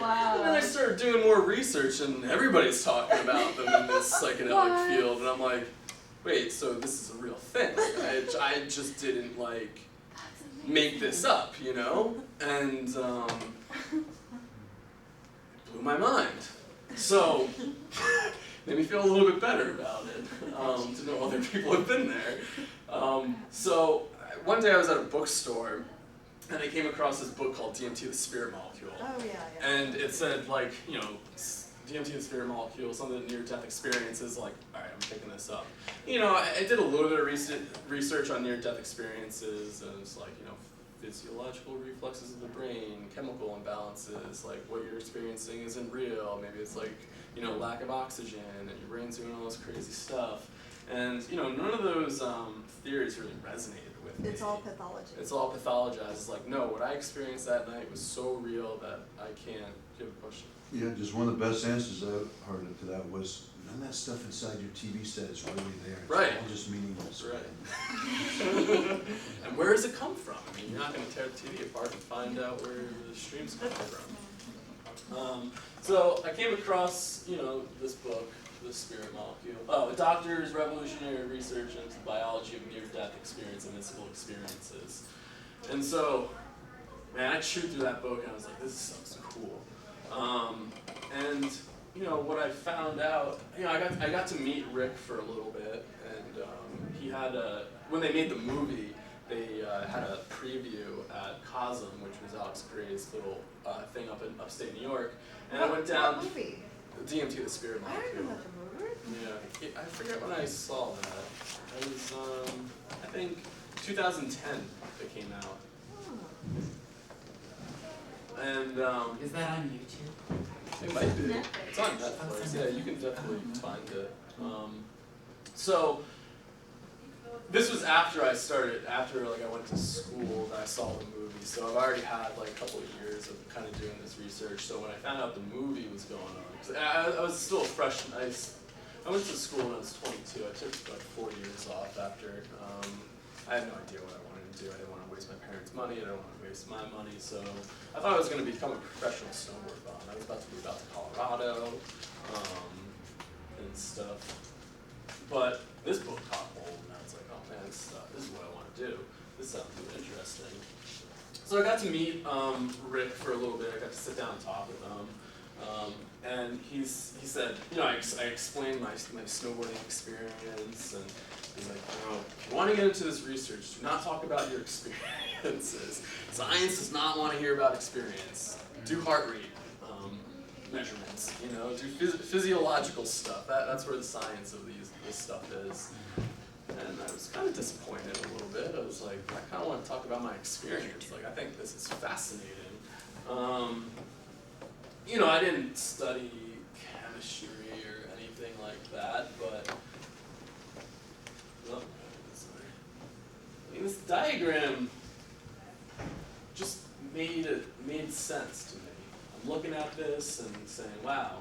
Wow. And then I started doing more research, and everybody's talking about them in this psychedelic field, and I'm like, wait, so this is a real thing. I just didn't like make this up, you know? And it blew my mind. So, made me feel a little bit better about it, to know other people have been there. So, one day I was at a bookstore, and I came across this book called DMT, the Spirit Molecule. Oh, yeah. And it said, like, you know, DMT, the Spirit Molecule, some of the near-death experiences, like, alright, I'm picking this up. You know, I did a little bit of research on near-death experiences, and it's like, you know, physiological reflexes of the brain, chemical imbalances, like what you're experiencing isn't real, maybe it's like, you know, lack of oxygen, and your brain's doing all this crazy stuff. And, you know, none of those theories really resonated with me. It's all pathology. It's all pathologized. It's like, no, what I experienced that night was so real that I can't. Do you have a question? Yeah, just one of the best answers I heard to that was, none of that stuff inside your TV set is really there. It's Right. all just meaningless. Right. And where does it come from? I mean, you're not going to tear the TV apart and find out where the stream's coming from. So I came across, you know, this book, The Spirit Molecule. A doctor's revolutionary research into the biology of near-death experience and mystical experiences. And so, man, I chewed through that book and I was like, this stuff's cool. And you know what I found out, you know, I got to meet Rick for a little bit, and he had when they made the movie, they had a preview at Cosm, which was Alex Gray's little thing up in upstate New York, and I went down. What movie? DMT, the Spirit I Molecule. remember the movie. Yeah, I forget when I saw that. It was I think 2010 it came out. Oh. And Is that on YouTube? it might be. Netflix. It's on Netflix. Yeah, you can definitely find it. So this was after I went to school that I saw the movie. So I've already had like a couple of years of kind of doing this research. So when I found out the movie was going on, 'cause I was still a freshman. I went to school when I was 22. I took like 4 years off after. I had no idea what I wanted to do. I didn't want to waste my parents' money. I didn't want to waste my money. So I thought I was going to become a professional snowboard bum. I was about to move out to Colorado and stuff. But this book caught hold, and I was like, oh man, this is what I want to do. This sounds really interesting. So I got to meet Rick for a little bit. I got to sit down and talk with him. And he said, you know, I explained my snowboarding experience, and he's like, you know, if you want to get into this research, do not talk about your experiences. Science does not want to hear about experience. Do heart rate measurements, you know, do physiological stuff. That's where the science of this stuff is. And I was kind of disappointed a little bit. I was like, I kind of want to talk about my experience. Like, I think this is fascinating. You know, I didn't study chemistry or anything like that, but I mean, this diagram just made sense to me. I'm looking at this and saying, wow.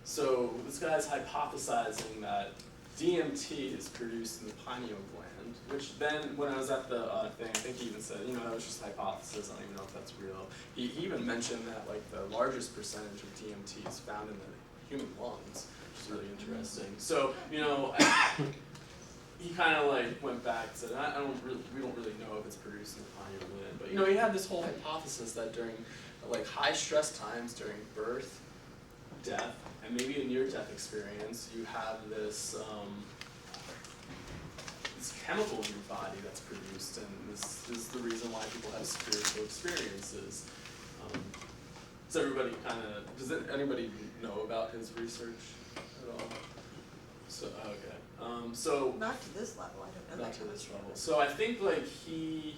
So this guy's hypothesizing that DMT is produced in the pineal gland, which then, when I was at the thing, I think he even said, you know, that was just hypothesis, I don't even know if that's real. He even mentioned that, like, the largest percentage of DMT is found in the human lungs, which is really interesting. So, you know, he kind of, like, went back and said, we don't really know if it's produced in the pineal gland. But, you know, he had this whole hypothesis that during, like, high-stress times during birth, death, and maybe a near-death experience, you have this this chemical in your body that's produced, and this is the reason why people have spiritual experiences. Does everybody anybody know about his research at all? So, okay. So Not to this level, I don't know not that to kind of this stuff. level. So I think like he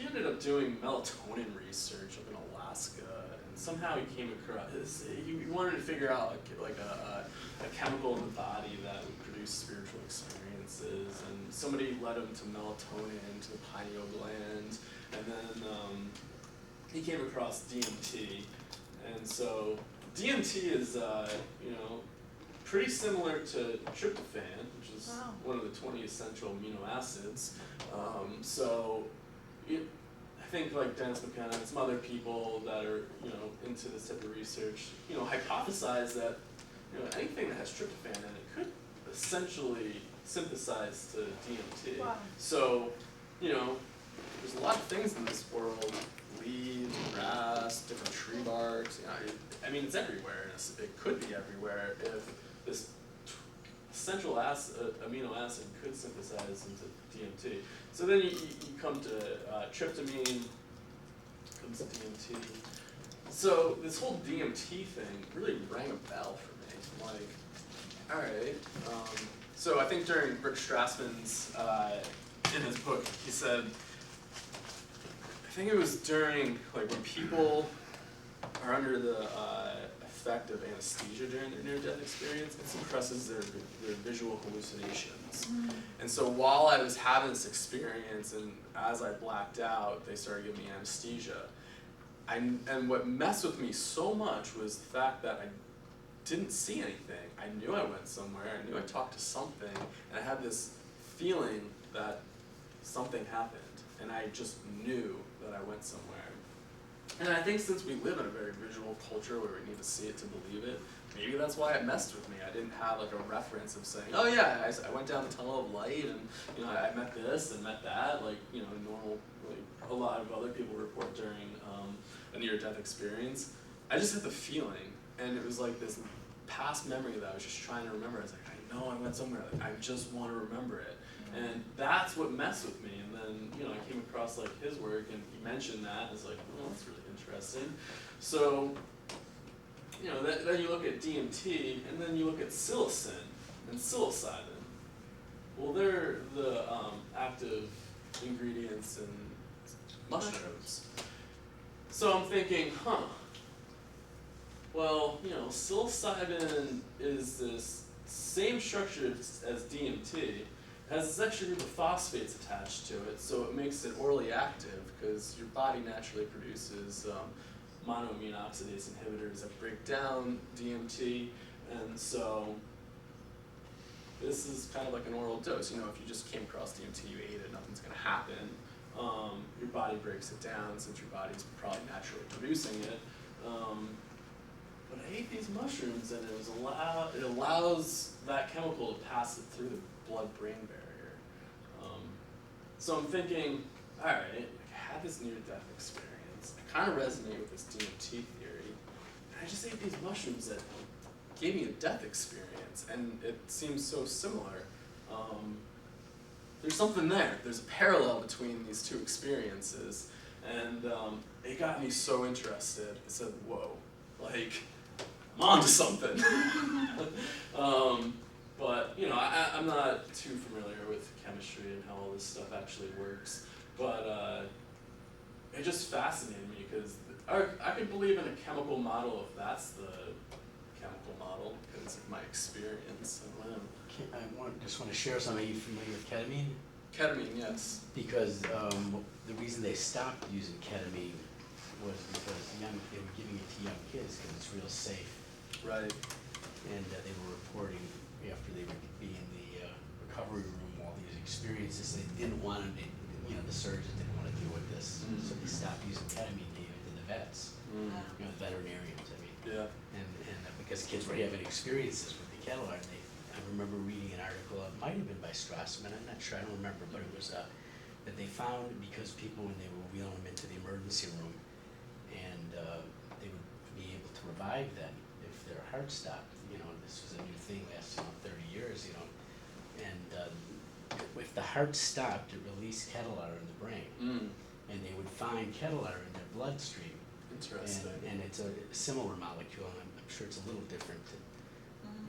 ended up doing melatonin research up in Alaska, and somehow he came across he wanted to figure out like a chemical in the body that would produce spiritual experiences, and somebody led him to melatonin, to the pineal gland, and then he came across DMT, and so DMT is pretty similar to tryptophan, which is Wow. one of the 20 essential amino acids. I think like Dennis McKenna and some other people that are into this type of research, hypothesize that anything that has tryptophan in it could essentially synthesize to DMT. Wow. So there's a lot of things in this world, leaves, grass, different tree barks. It's everywhere. And it could be everywhere if this essential amino acid could synthesize into DMT. So then you come to tryptamine, comes to DMT. So this whole DMT thing really rang a bell for me. Like, all right. So I think during Rick Strassman's, in his book, he said, I think it was during like when people are under the effect of anesthesia during their near-death experience, it suppresses their visual hallucinations. And so while I was having this experience, and as I blacked out, they started giving me anesthesia. And what messed with me so much was the fact that I didn't see anything. I knew I went somewhere, I knew I talked to something, and I had this feeling that something happened, and I just knew that I went somewhere. And I think since we live in a very visual culture where we need to see it to believe it, maybe that's why it messed with me. I didn't have like a reference of saying, oh yeah, I went down the tunnel of light, and I met this and met that, like normal, like a lot of other people report during a near-death experience. I just had the feeling, and it was like this past memory that I was just trying to remember. I was like, I know I went somewhere, like I just want to remember it. And that's what messed with me. And then, I came across like his work, and he mentioned that. I was like, oh, that's really interesting. So, then you look at DMT, and then you look at psilocin and psilocybin. Well, they're the active ingredients in mushrooms. So I'm thinking, well, psilocybin is this same structure as DMT. Has this extra group of phosphates attached to it, so it makes it orally active because your body naturally produces monoamine oxidase inhibitors that break down DMT, and so this is kind of like an oral dose. If you just came across DMT, you ate it, nothing's going to happen. Your body breaks it down since your body's probably naturally producing it. But I ate these mushrooms, and it allows that chemical to pass it through the blood-brain barrier. So I'm thinking, all right, I had this near-death experience. I kind of resonate with this DMT theory. And I just ate these mushrooms that gave me a death experience, and it seems so similar. There's something there. There's a parallel between these two experiences, and it got me so interested. I said, whoa, like, I'm onto something. But, I'm not too familiar with chemistry and how all this stuff actually works, but it just fascinated me because I could believe in a chemical model if that's the chemical model because of my experience. I just want to share something. Are you familiar with ketamine? Ketamine, yes. Because the reason they stopped using ketamine was because they were giving it to young kids because it's real safe. Right. And they were reporting after they would be in the recovery room all these experiences they didn't want to, the surgeons didn't want to deal with this, so they stopped using ketamine, gave it to the vets, the veterinarians, Yeah. and because kids were having experiences with the kettle art, I remember reading an article, it might have been by Strassman, I'm not sure, I don't remember, but it was that they found because people, when they were wheeling them into the emergency room, and they would be able to revive them if their heart stopped. This was a new thing, lasted 30 years, and if the heart stopped, it released catalyr in the brain, and they would find catalyr in their bloodstream. Interesting. And it's a similar molecule, and I'm sure it's a little different,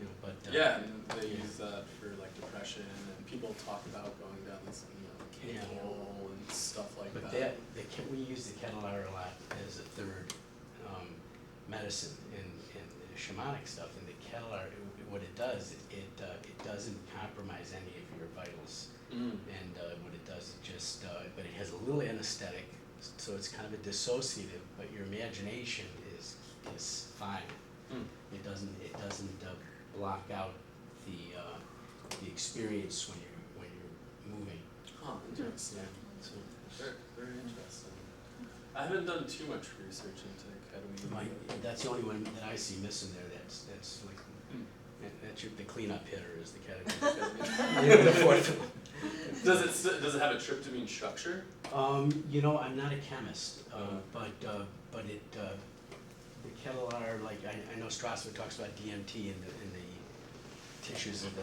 you know, but. Yeah, and they use that for like depression, and people talk about going down this, cave hole and stuff like But that. we use the catalyr a lot as a third medicine in shamanic stuff, and the catalyr, what it does, it doesn't compromise any of your vitals. And what it does, it just, but it has a little anesthetic, so it's kind of a dissociative, but your imagination is fine. It doesn't block out the experience when you're moving. Huh, interesting. So, Very, very interesting. I haven't done too much research into ketamine. that's the only one that I see missing there. That's like that's the cleanup hitter is the ketamine. The fourth one. Does it have a tryptamine structure? You know, I'm not a chemist, but it the catalyr, like I know Strassman talks about DMT in the tissues of the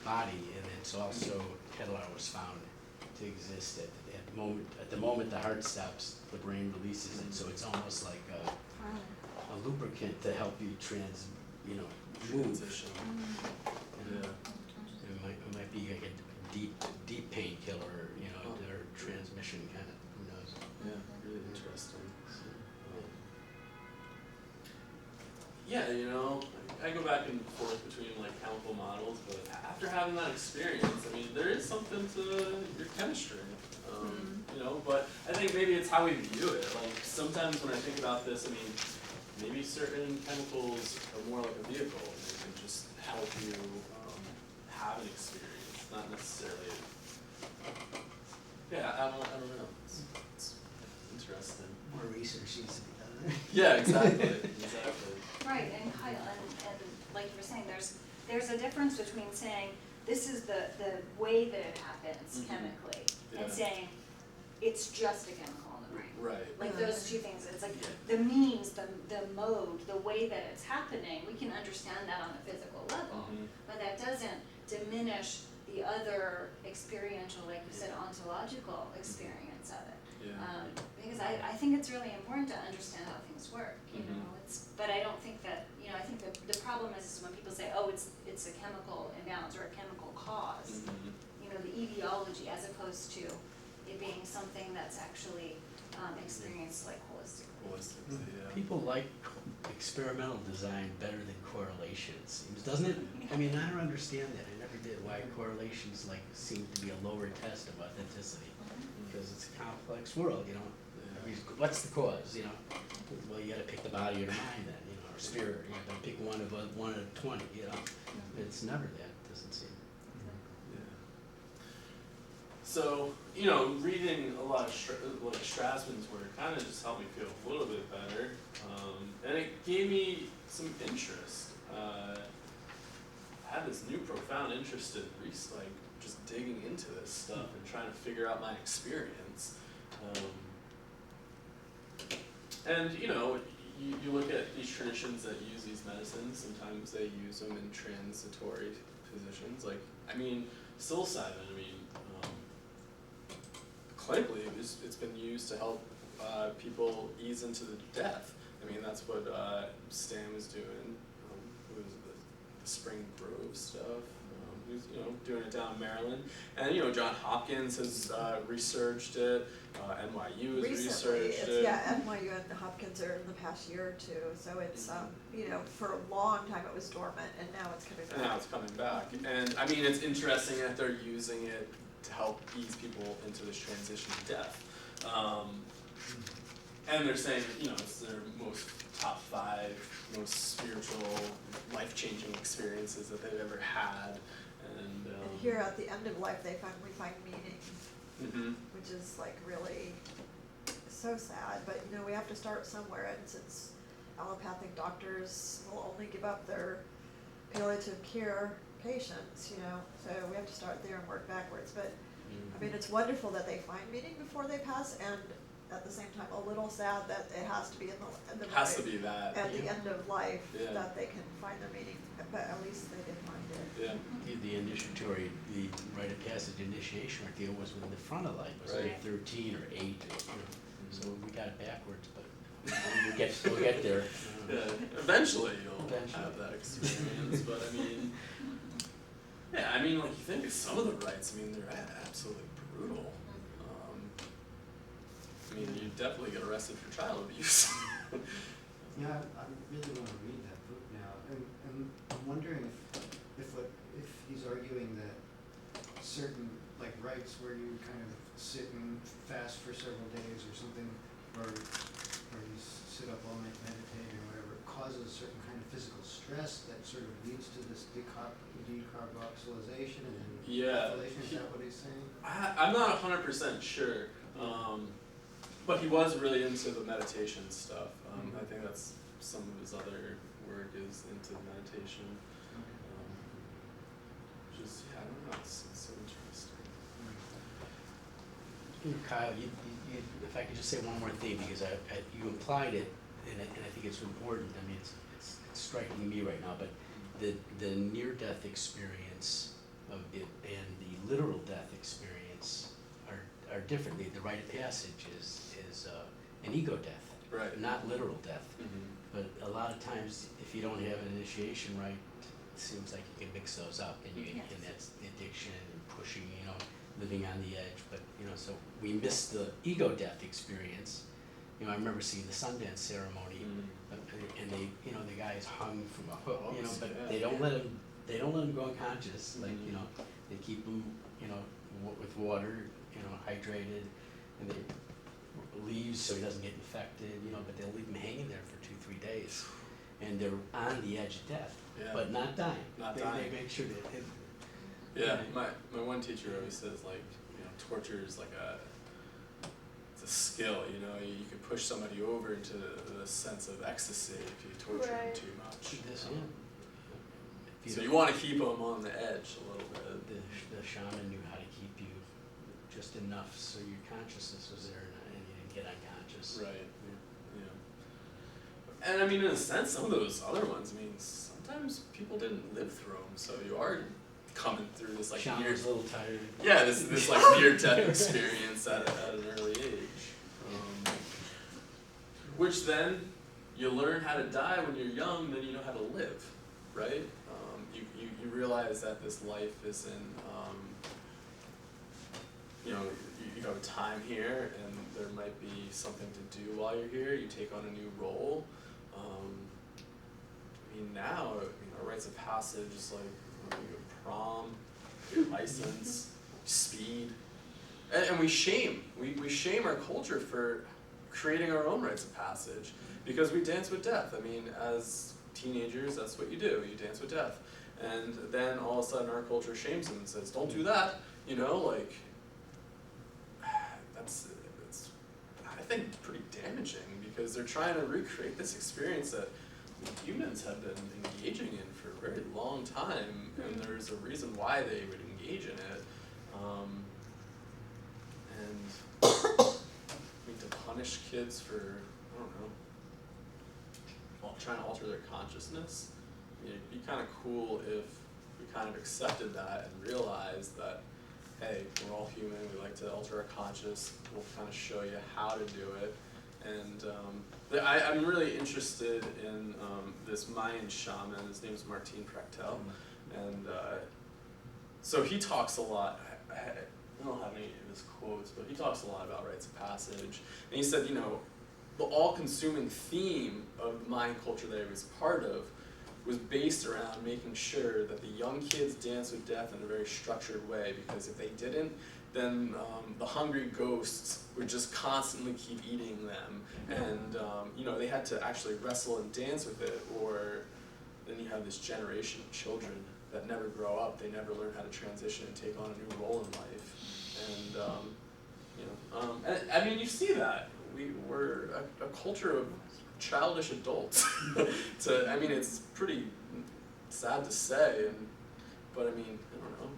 body, and it's also catalyr was found to exist at the moment the heart stops, the brain releases it, so it's almost like a lubricant to help you move. Transition. Yeah. It might be like a deep painkiller, or transmission kind of, who knows. Yeah, really interesting. Yeah, I go back and forth between like chemical models, but after having that experience, I mean, there is something to your chemistry, but I think maybe it's how we view it. Like sometimes when I think about this, I mean, maybe certain chemicals are more like a vehicle, and they can just help you have an experience, not necessarily. Yeah, I don't know. It's interesting. More research needs to be done. Yeah, exactly. Exactly. Right, and Kyle, and like you were saying, there's a difference between saying this is the way that it happens chemically, and saying it's just a chemical in the brain. Right. Like those two things, it's like the means, the mode, the way that it's happening, we can understand that on a physical level, but that doesn't diminish the other experiential, like you said, ontological experience of it. Yeah. Because I think it's really important to understand how things work, but I don't think that, I think the problem is when people say, oh, it's a chemical imbalance or a chemical cause, the etiology, as opposed to it being something that's actually experienced like holistically. Yeah. People like experimental design better than correlation, it seems, doesn't it? I mean, I don't understand that. I never did why correlations seem to be a lower test of authenticity, because it's a complex world, I mean, what's the cause, Well, you got to pick the body or the mind then, or spirit. You got to pick one of 20, It's never that. It doesn't seem. Yeah. So, reading a lot of Strassman's work kind of just helped me feel a little bit better, and it gave me some interest. I had this new profound interest in just digging into this stuff and trying to figure out my experience. And you look at these traditions that use these medicines. Sometimes they use them in transitory positions. Like, psilocybin. Clinically, it's been used to help people ease into the death. That's what Stan was doing. It was the Spring Grove stuff. He was, doing it down in Maryland, and John Hopkins has researched it. NYU has researched it. Yeah, NYU and Hopkins are in the past year or two. So it's for a long time it was dormant, and now it's coming back. And now it's coming back, and it's interesting that they're using it to help ease people into this transition to death. And they're saying, it's their top 5 most spiritual, life-changing experiences that they've ever had. And here at the end of life, we find meaning, which is like really so sad. But we have to start somewhere, and since allopathic doctors will only give up their palliative care patients, so we have to start there and work backwards. But it's wonderful that they find meaning before they pass, and at the same time a little sad that it has to be in the Has to be that. at the end of life Yeah. that they can find their meaning, but at least they did find it. Yeah. The initiatory, the rite of passage initiation deal was in the front of life, was Right. it 13 or 8, so we got it backwards, but we'll get there. Yeah. Eventually you'll Eventually. have that experience, but I mean, yeah, I mean, like you think of some of the rites, I mean, they're absolutely brutal. I mean, you definitely get arrested for child abuse. Yeah, I really want to read that book now, and I'm wondering if he's arguing that certain, like, rites where you kind of sit and fast for several days or something, or you sit up all night meditating or whatever, causes a certain kind of physical stress that sort of leads to this decarboxylation and then Yeah. methylation. Is that what he's saying? I'm not 100% sure, but he was really into the meditation stuff. I think that's some of his other work is into meditation, which is, yeah, I don't know, it's so interesting. Kyle, if I could just say one more thing, because you implied it, and I think it's important. I mean, it's striking me right now, but the near-death experience of it and the literal death experience are different. The rite of passage is an ego death, Right. not literal death. Mm-hmm. But a lot of times, if you don't have an initiation rite, it seems like you can mix those up, and Yes. and that's the addiction and pushing, living on the edge. But so we miss the ego death experience. I remember seeing the Sundance ceremony, and they, the guy is hung from a hook, but Yeah. they don't let him go unconscious. Like they keep him, with water, hydrated, and they leaves so he doesn't get infected, but they'll leave him hanging there for 2-3 days, and they're on the edge of death, Yeah. but not dying. Not they dying. make sure that. Yeah, my one teacher always says, like, torture is like it's a skill, you can push somebody over into the sense of ecstasy if you torture them Right. too much. If So you want to keep them on the edge a little bit. the shaman knew how to keep you just enough so your consciousness was there and you didn't get unconscious. Right. Yeah. And I mean, in a sense, some of those other ones, I mean, sometimes people didn't live through them, so you are coming through this like Shaman's a little tired. yeah, this like near-death experience at an early age, which then you learn how to die when you're young, then you know how to live, right? You realize that this life isn't, you have time here, and there might be something to do while you're here. You take on a new role. I mean, now, our rites of passage is like, you go prom, your license, speed, and we shame our culture for creating our own rites of passage because we dance with death. I mean, as teenagers, that's what you do. You dance with death, and then all of a sudden our culture shames them and says, "Don't do that." Like that's I think pretty damaging because they're trying to recreate this experience that humans have been engaging in for a very long time, and there's a reason why they would engage in it. And I mean, to punish kids for, I don't know, trying to alter their consciousness, it'd be kind of cool if we kind of accepted that and realized that, hey, we're all human, we like to alter our conscious, we'll kind of show you how to do it. And I'm really interested in this Mayan shaman. His name is Martin Prechtel, and so he talks a lot. I don't have any of his quotes, but he talks a lot about rites of passage. And he said, the all-consuming theme of the Mayan culture that he was part of was based around making sure that the young kids dance with death in a very structured way, because if they didn't, then the hungry ghosts would just constantly keep eating them, and they had to actually wrestle and dance with it, or then you have this generation of children that never grow up, they never learn how to transition and take on a new role in life, and I mean, you see that, we're a culture of childish adults. I mean, it's pretty sad to say, but I mean, I don't know,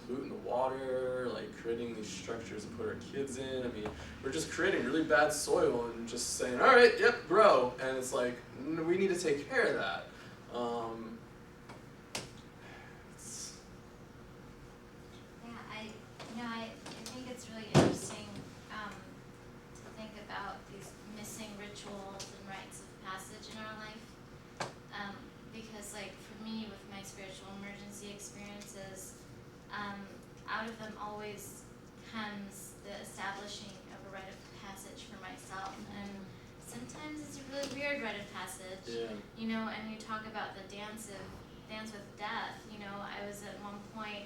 polluting the water, like creating these structures to put our kids in. I mean, we're just creating really bad soil and just saying, all right, yep, grow. And it's like, we need to take care of that. I think it's really interesting to think about these missing rituals and rites of passage in our life. Because like for me with my spiritual emergency experiences, out of them always comes the establishing of a rite of passage for myself. And sometimes it's a really weird rite of passage. Yeah. You know, and you talk about the dance with death. You know, I was at one point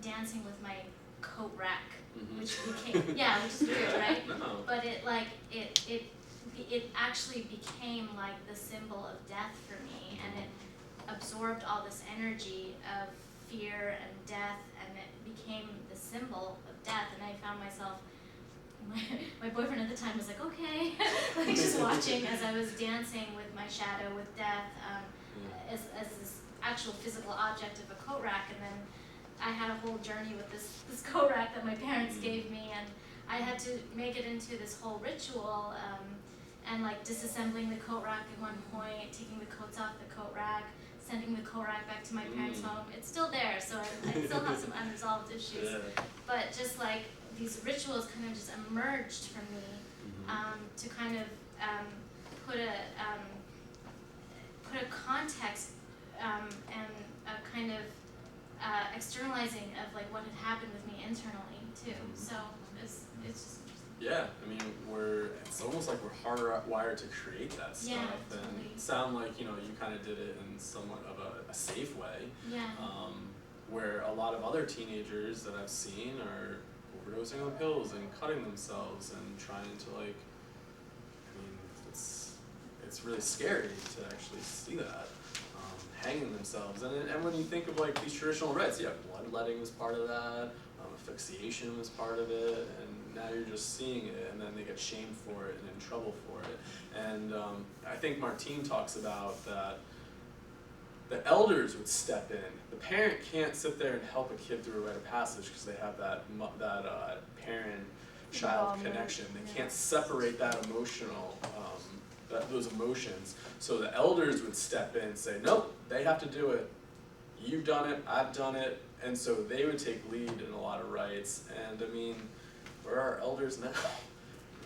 dancing with my coat rack, which became which is weird, right? No. But it actually became like the symbol of death for me, and it absorbed all this energy of fear and death, and it became the symbol of death. And I found myself, my boyfriend at the time was like, okay, like just watching as I was dancing with my shadow, with death, as this actual physical object of a coat rack. And then I had a whole journey with this coat rack that my parents gave me, and I had to make it into this whole ritual, and like disassembling the coat rack at one point, taking the coats off the coat rack, sending the coat rack back to my parents' home. It's still there, so I still have some unresolved issues. Yeah. But just like these rituals kind of just emerged from me, to kind of put a context and a kind of externalizing of like what had happened with me internally too. So it's just Yeah, I mean, it's almost like we're hardwired to create that stuff, totally. and sound like, you kind of did it in somewhat of a safe way, where a lot of other teenagers that I've seen are overdosing on pills and cutting themselves and trying to like, I mean, it's really scary to actually see that, hanging themselves, and when you think of like these traditional rites, bloodletting was part of that, asphyxiation was part of it, and now you're just seeing it, and then they get shamed for it and in trouble for it. And I think Martine talks about that the elders would step in. The parent can't sit there and help a kid through a rite of passage because they have that parent-child connection. They can't separate that emotional, those emotions. So the elders would step in and say, nope, they have to do it. You've done it, I've done it. And so they would take lead in a lot of rites. And I mean, where are our elders now?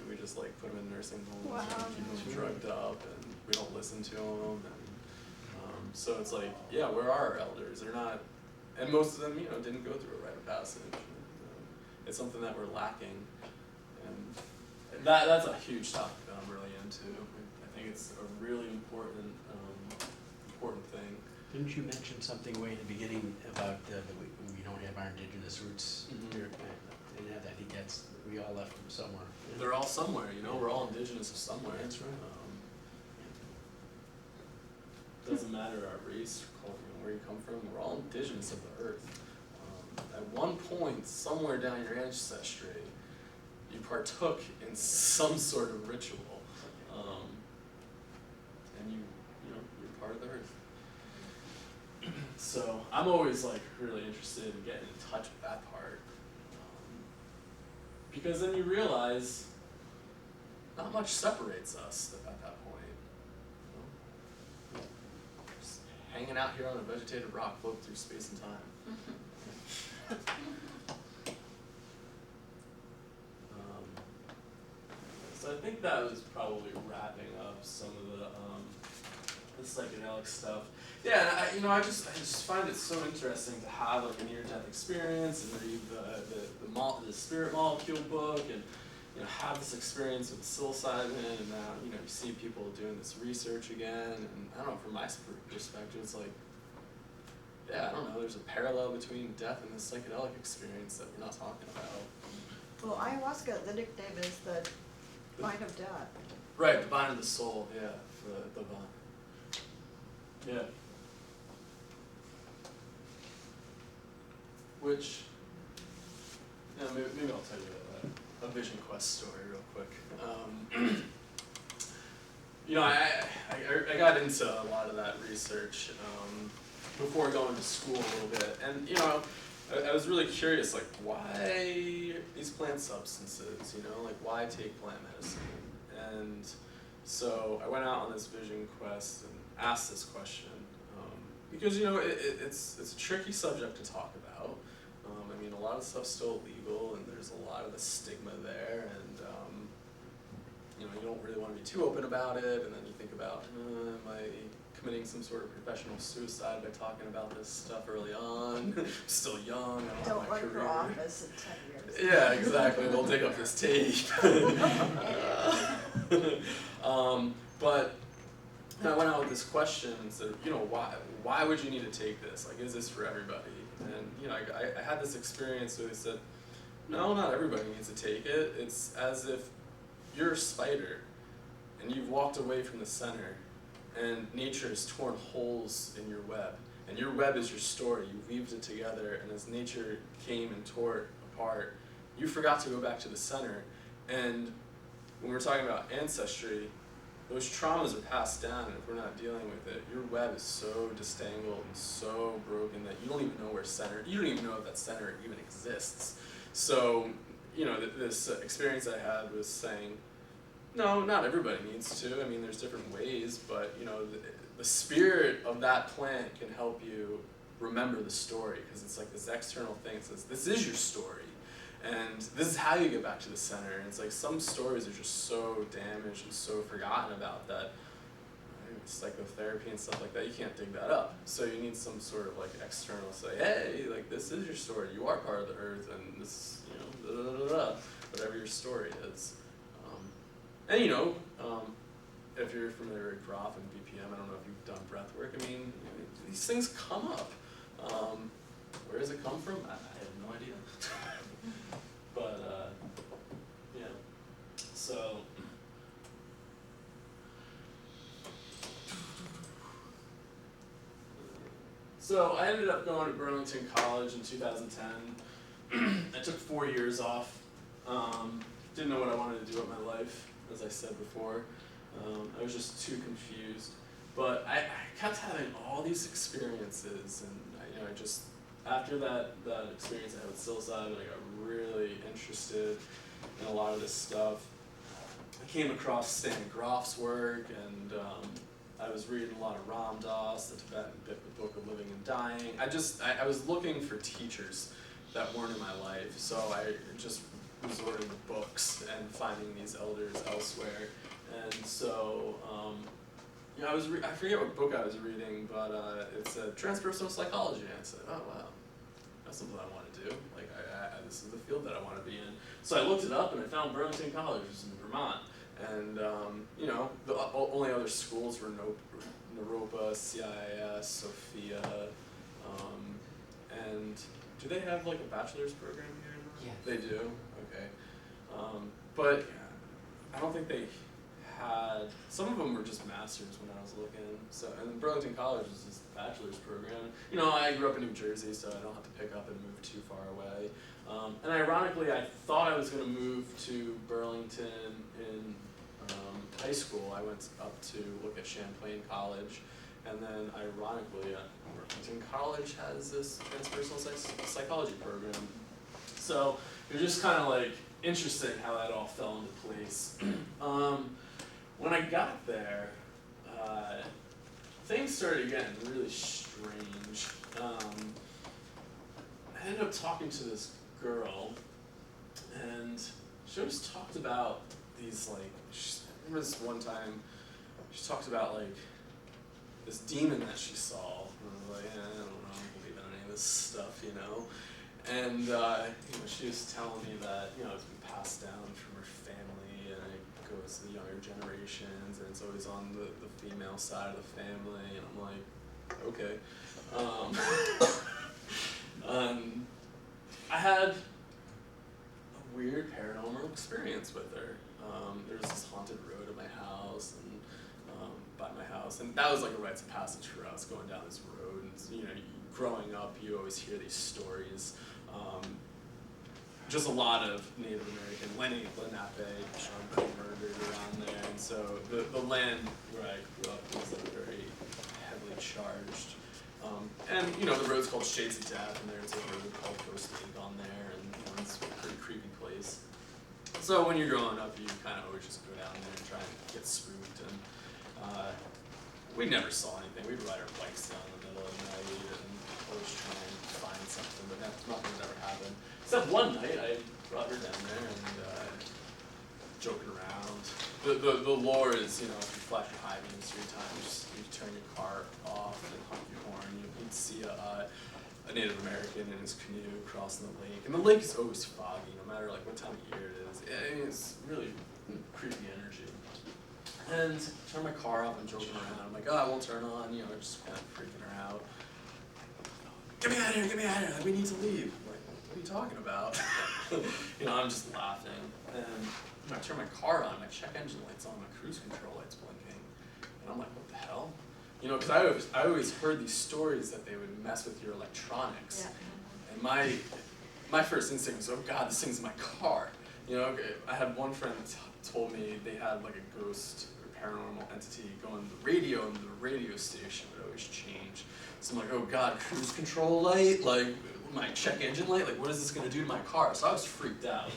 We just like put them in nursing homes and keep them drugged up, and we don't listen to them. And so it's like, where are our elders? They're not, and most of them, didn't go through a rite of passage. It's something that we're lacking, and that's a huge topic that I'm really into. I think it's a really important thing. Didn't you mention something way in the beginning about we don't have our indigenous roots here? And I think we all left them somewhere. They're all somewhere, we're all indigenous of somewhere. That's right. Doesn't matter our race, culture, where you come from, we're all indigenous of the earth. At one point, somewhere down your ancestry, you partook in some sort of ritual, and you're part of the earth. So I'm always like really interested in getting in touch with that part, because then you realize not much separates us at that point. Just hanging out here on a vegetated rock, floating through space and time. So I think that was probably wrapping up some of the psychedelic stuff. Yeah, and I just find it so interesting to have like a near-death experience and read the spirit molecule book, and have this experience with psilocybin, and now you see people doing this research again, and I don't know, from my perspective, it's like, I don't know, there's a parallel between death and this psychedelic experience that we're not talking about. Well, ayahuasca, the nickname is the vine of death. Right, the vine of the soul, the vine. Yeah. Which, maybe I'll tell you a Vision Quest story real quick. I got into a lot of that research before going to school a little bit, And you know, I was really curious, like, why these plant substances, you know, like, why take plant medicine? And so I went out on this vision quest and asked this question, because, you know, it's a tricky subject to talk about. I mean, a lot of stuff's still illegal, and there's a lot of the stigma there, and, you know, you don't really want to be too open about it, and then you think about, am I committing some sort of professional suicide by talking about this stuff early on? I'm still young, I don't have my Don't run career. for office in 10 years. Yeah, exactly. We'll dig up this tape. But I went out with this question and said, you know, why would you need to take this? Like, is this for everybody? And you know, I had this experience where they said, no, not everybody needs to take it. It's as if you're a spider and you've walked away from the center, and nature has torn holes in your web. And your web is your story. You weaved it together, and as nature came and tore it apart, you forgot to go back to the center. And when we're talking about ancestry, those traumas are passed down, and if we're not dealing with it, your web is so distangled and so broken that you don't even know where center, you don't even know if that center even exists. So, you know, this experience I had was saying, no, not everybody needs to. I mean, there's different ways, but, you know, the spirit of that plant can help you remember the story, because it's like this external thing that says, this is your story. And this is how you get back to the center. And it's like some stories are just so damaged and so forgotten about that, psychotherapy and stuff like that, you can't dig that up. So you need some sort of like external say, hey, like this is your story. You are part of the earth, and this, you know, whatever your story is. And you know, if you're familiar with Groff and BPM, I don't know if you've done breath work. I mean, these things come up. Where does it come from? I have no idea. But yeah. So I ended up going to Burlington College in 2010. I took 4 years off. Didn't know what I wanted to do with my life, as I said before. I was just too confused. But I kept having all these experiences, and I just, after that experience I had with psilocybin, I got really interested in a lot of this stuff. I came across Stan Groff's work, and I was reading a lot of Ram Dass, the Tibetan Book of Living and Dying. I was looking for teachers that weren't in my life, so I just resorted to books and finding these elders elsewhere. And so, I forget what book I was reading, but it said transpersonal psychology, and I said, oh wow, that's something I want to do. Like, this is the field that I want to be in. So I looked it up, and I found Burlington College, which is in Vermont. And, the only other schools were Naropa, CIIS, Sophia, and do they have like a bachelor's program here? Yeah. They do? Okay. But I don't think they had, some of them were just masters when I was looking. So, and then Burlington College is just a bachelor's program. You know, I grew up in New Jersey, so I don't have to pick up and move too far away. And ironically, I thought I was going to move to Burlington in high school. I went up to look at Champlain College, and then ironically, Burlington College has this transpersonal psychology program. So it was just kind of like interesting how that all fell into place. When I got there, things started getting really strange. I ended up talking to this girl, and she always talked about these, like, I remember this one time, she talked about, like, this demon that she saw. And I was like, I don't know, I don't believe in any of this stuff, you know? And, she was telling me that, it's been passed down from her family, and it goes to the younger generations, and it's always on the female side of the family, and I'm like, okay. I had a weird paranormal experience with her. There was this haunted road at my house, and by my house, and that was like a rites of passage for us, going down this road. And growing up, you always hear these stories. Just a lot of Native American, Lenape, Sean Penn murdered around there, and so the land where I grew up was like very heavily charged. And you know, the road's called Shades of Death, and there's a road called Ghost Lake on there, and you know, it's a pretty creepy place. So when you're growing up, you kind of always just go down there and try and get spooked, and we never saw anything. We'd ride our bikes down in the middle of the night and always try and find something, but nothing would ever happen. Except one night, I brought her down there and joking around. The lore is, you know, if you flash your high beams 3 times, you turn your car off and honk your horn, you'd see a Native American in his canoe crossing the lake. And the lake is always foggy, no matter like what time of year it is. I mean, it's really creepy energy. And turn my car off and joking around. I'm like, oh, I won't turn on, you know, just kind of freaking her out. Get me out of here, get me out of here, like, we need to leave. I'm like, what are you talking about? You know, I'm just laughing. And when I turn my car on, my check engine light's on, my cruise control light's blinking. And I'm like, what the hell? You know, because I always heard these stories that they would mess with your electronics. Yeah. And my first instinct was, oh God, this thing's in my car. You know, I had one friend told me they had like a ghost or paranormal entity go on the radio, and the radio station would always change. So I'm like, oh God, cruise control light, like my check engine light, like what is this gonna do to my car? So I was freaked out.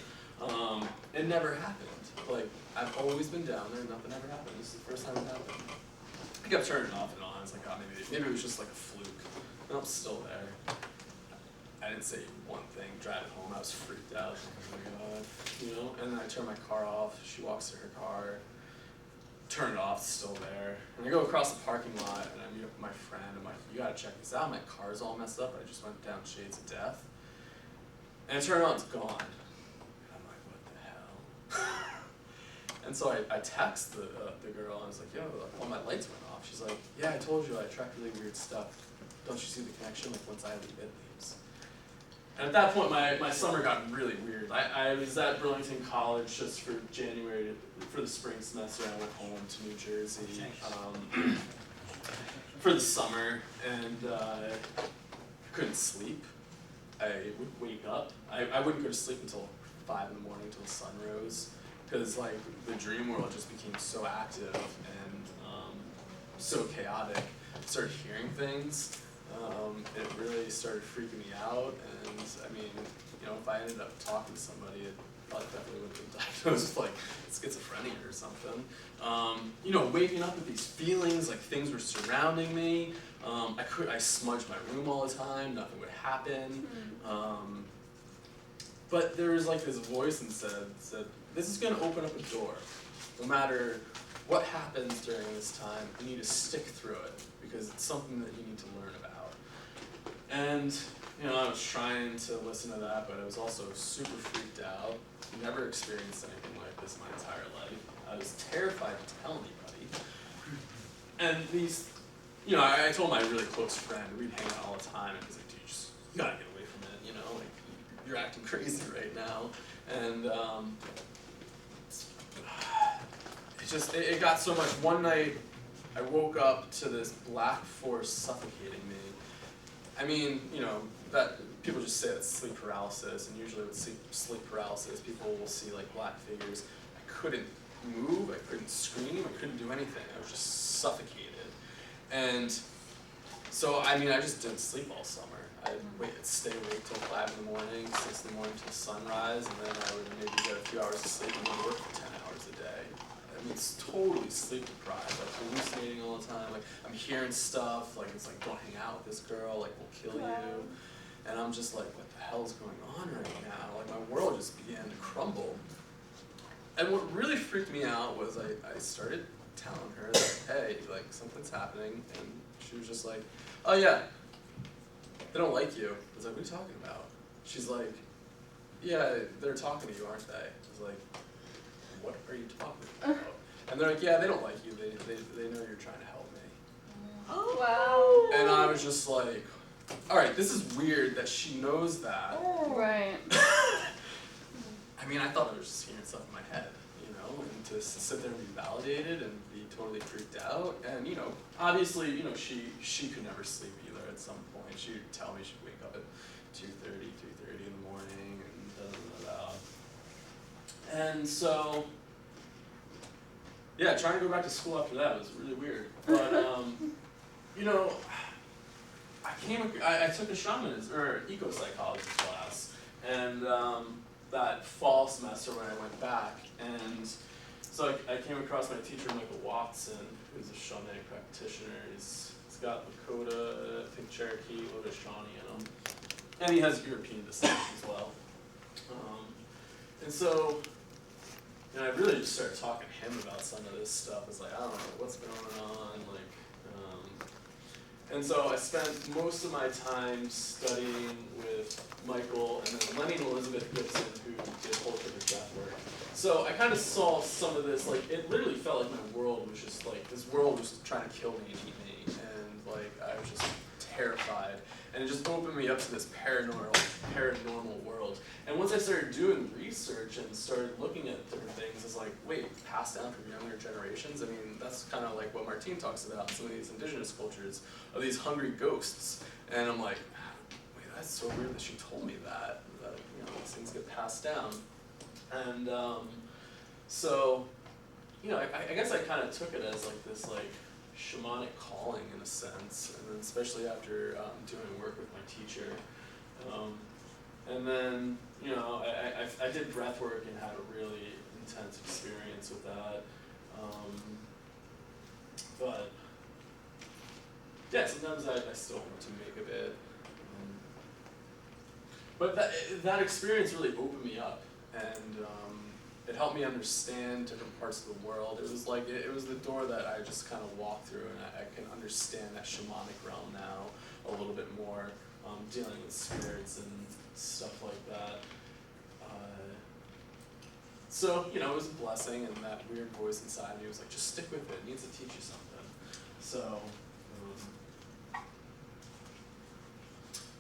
It never happened. Like, I've always been down there, nothing ever happened. This is the first time it happened. I kept turning it off and on. I was like, oh, maybe it was just like a fluke. And I'm still there. I didn't say one thing. Driving home, I was freaked out. Oh my God, you know. And then I turn my car off. She walks to her car. Turn it off. It's still there. And I go across the parking lot and I meet up with my friend. I'm like, you gotta check this out. My car's all messed up. I just went down Shades of Death. And I turn it on. It's gone. And I'm like, what the hell? And so I text the girl and I was like, yo, all my lights went off. She's like, yeah, I told you I track really weird stuff. Don't you see the connection? Like once I leave, it leaves. And at that point, my summer got really weird. I was at Burlington College just for January, for the spring semester. I went home to New Jersey for the summer, and I couldn't sleep. I would wake up. I wouldn't go to sleep until 5 in the morning until the sun rose. Because like the dream world just became so active and so chaotic. I started hearing things. It really started freaking me out. And I mean, you know, if I ended up talking to somebody, it probably definitely would have been diagnosed with like schizophrenia or something. You know, waking up with these feelings like things were surrounding me. I smudged my room all the time. Nothing would happen. But there was like this voice and said, this is going to open up a door. No matter what happens during this time, you need to stick through it because it's something that you need to learn about. And you know, I was trying to listen to that, but I was also super freaked out. Never experienced anything like this my entire life. I was terrified to tell anybody. And these, you know, I told my really close friend, we'd hang out all the time, and he's like, dude, you gotta get away from it, you know, like you're acting crazy right now. And it got so much. One night, I woke up to this black force suffocating me. I mean, you know, that people just say it's sleep paralysis, and usually with sleep paralysis, people will see like black figures. I couldn't move, I couldn't scream, I couldn't do anything. I was just suffocated. And so, I mean, I just didn't sleep all summer. I'd stay awake till 5 in the morning, 6 in the morning till sunrise, and then I would maybe get a few hours of sleep and go to work for 10 hours a day. I mean, it's totally sleep deprived, like hallucinating all the time, like I'm hearing stuff, like it's like, don't hang out with this girl, like we'll kill you. And I'm just like, what the hell is going on right now? Like my world just began to crumble. And what really freaked me out was I started telling her that, hey, like something's happening, and she was just like, oh yeah, they don't like you. I was like, what are you talking about? She's like, yeah, they're talking to you, aren't they? I was like, what are you talking about? And they're like, yeah, they don't like you. They know you're trying to help me. Oh Wow. And I was just like, all right, this is weird that she knows that. Right. I mean, I thought I was just hearing stuff in my head, you know, and to sit there and be validated and be totally freaked out. And, you know, obviously, you know, she could never sleep either at some point. She would tell me she'd wake up at 2:30, 3:30 in the morning and da-da-da-da. And so, yeah, trying to go back to school after that was really weird. But, you know, I took a shamanism or eco-psychology class, and that fall semester when I went back, and so I came across my teacher Michael Watson, who's a shamanic practitioner. He's got Lakota, I think Cherokee, Haudenosaunee in him, and he has European descent as well. And so, I really just started talking to him about some of this stuff. It's like, I don't know what's going on, and so I spent most of my time studying with Michael and then Lenny and Elizabeth Gibson, who did Holotropic Breathwork. So I kind of saw some of this, like, it literally felt like my world was just like, this world was trying to kill me and eat me, and like, I was just terrified. And it just opened me up to this paranormal world. And once I started doing research and started looking at different things, it's like, wait, passed down from younger generations? I mean, that's kind of like what Martine talks about in some of these indigenous cultures, of these hungry ghosts. And I'm like, wait, that's so weird that she told me that these things get passed down. And so, I guess I kind of took it as like this shamanic calling in a sense, and then especially after doing work with my teacher. And then, I did breath work and had a really intense experience with that. But yeah, sometimes I still want to make a bit. But that experience really opened me up, and it helped me understand different parts of the world. It was like, it was the door that I just kind of walked through, and I can understand that shamanic realm now a little bit more, dealing with spirits and stuff like that. So, it was a blessing, and that weird voice inside me was like, just stick with it, it needs to teach you something.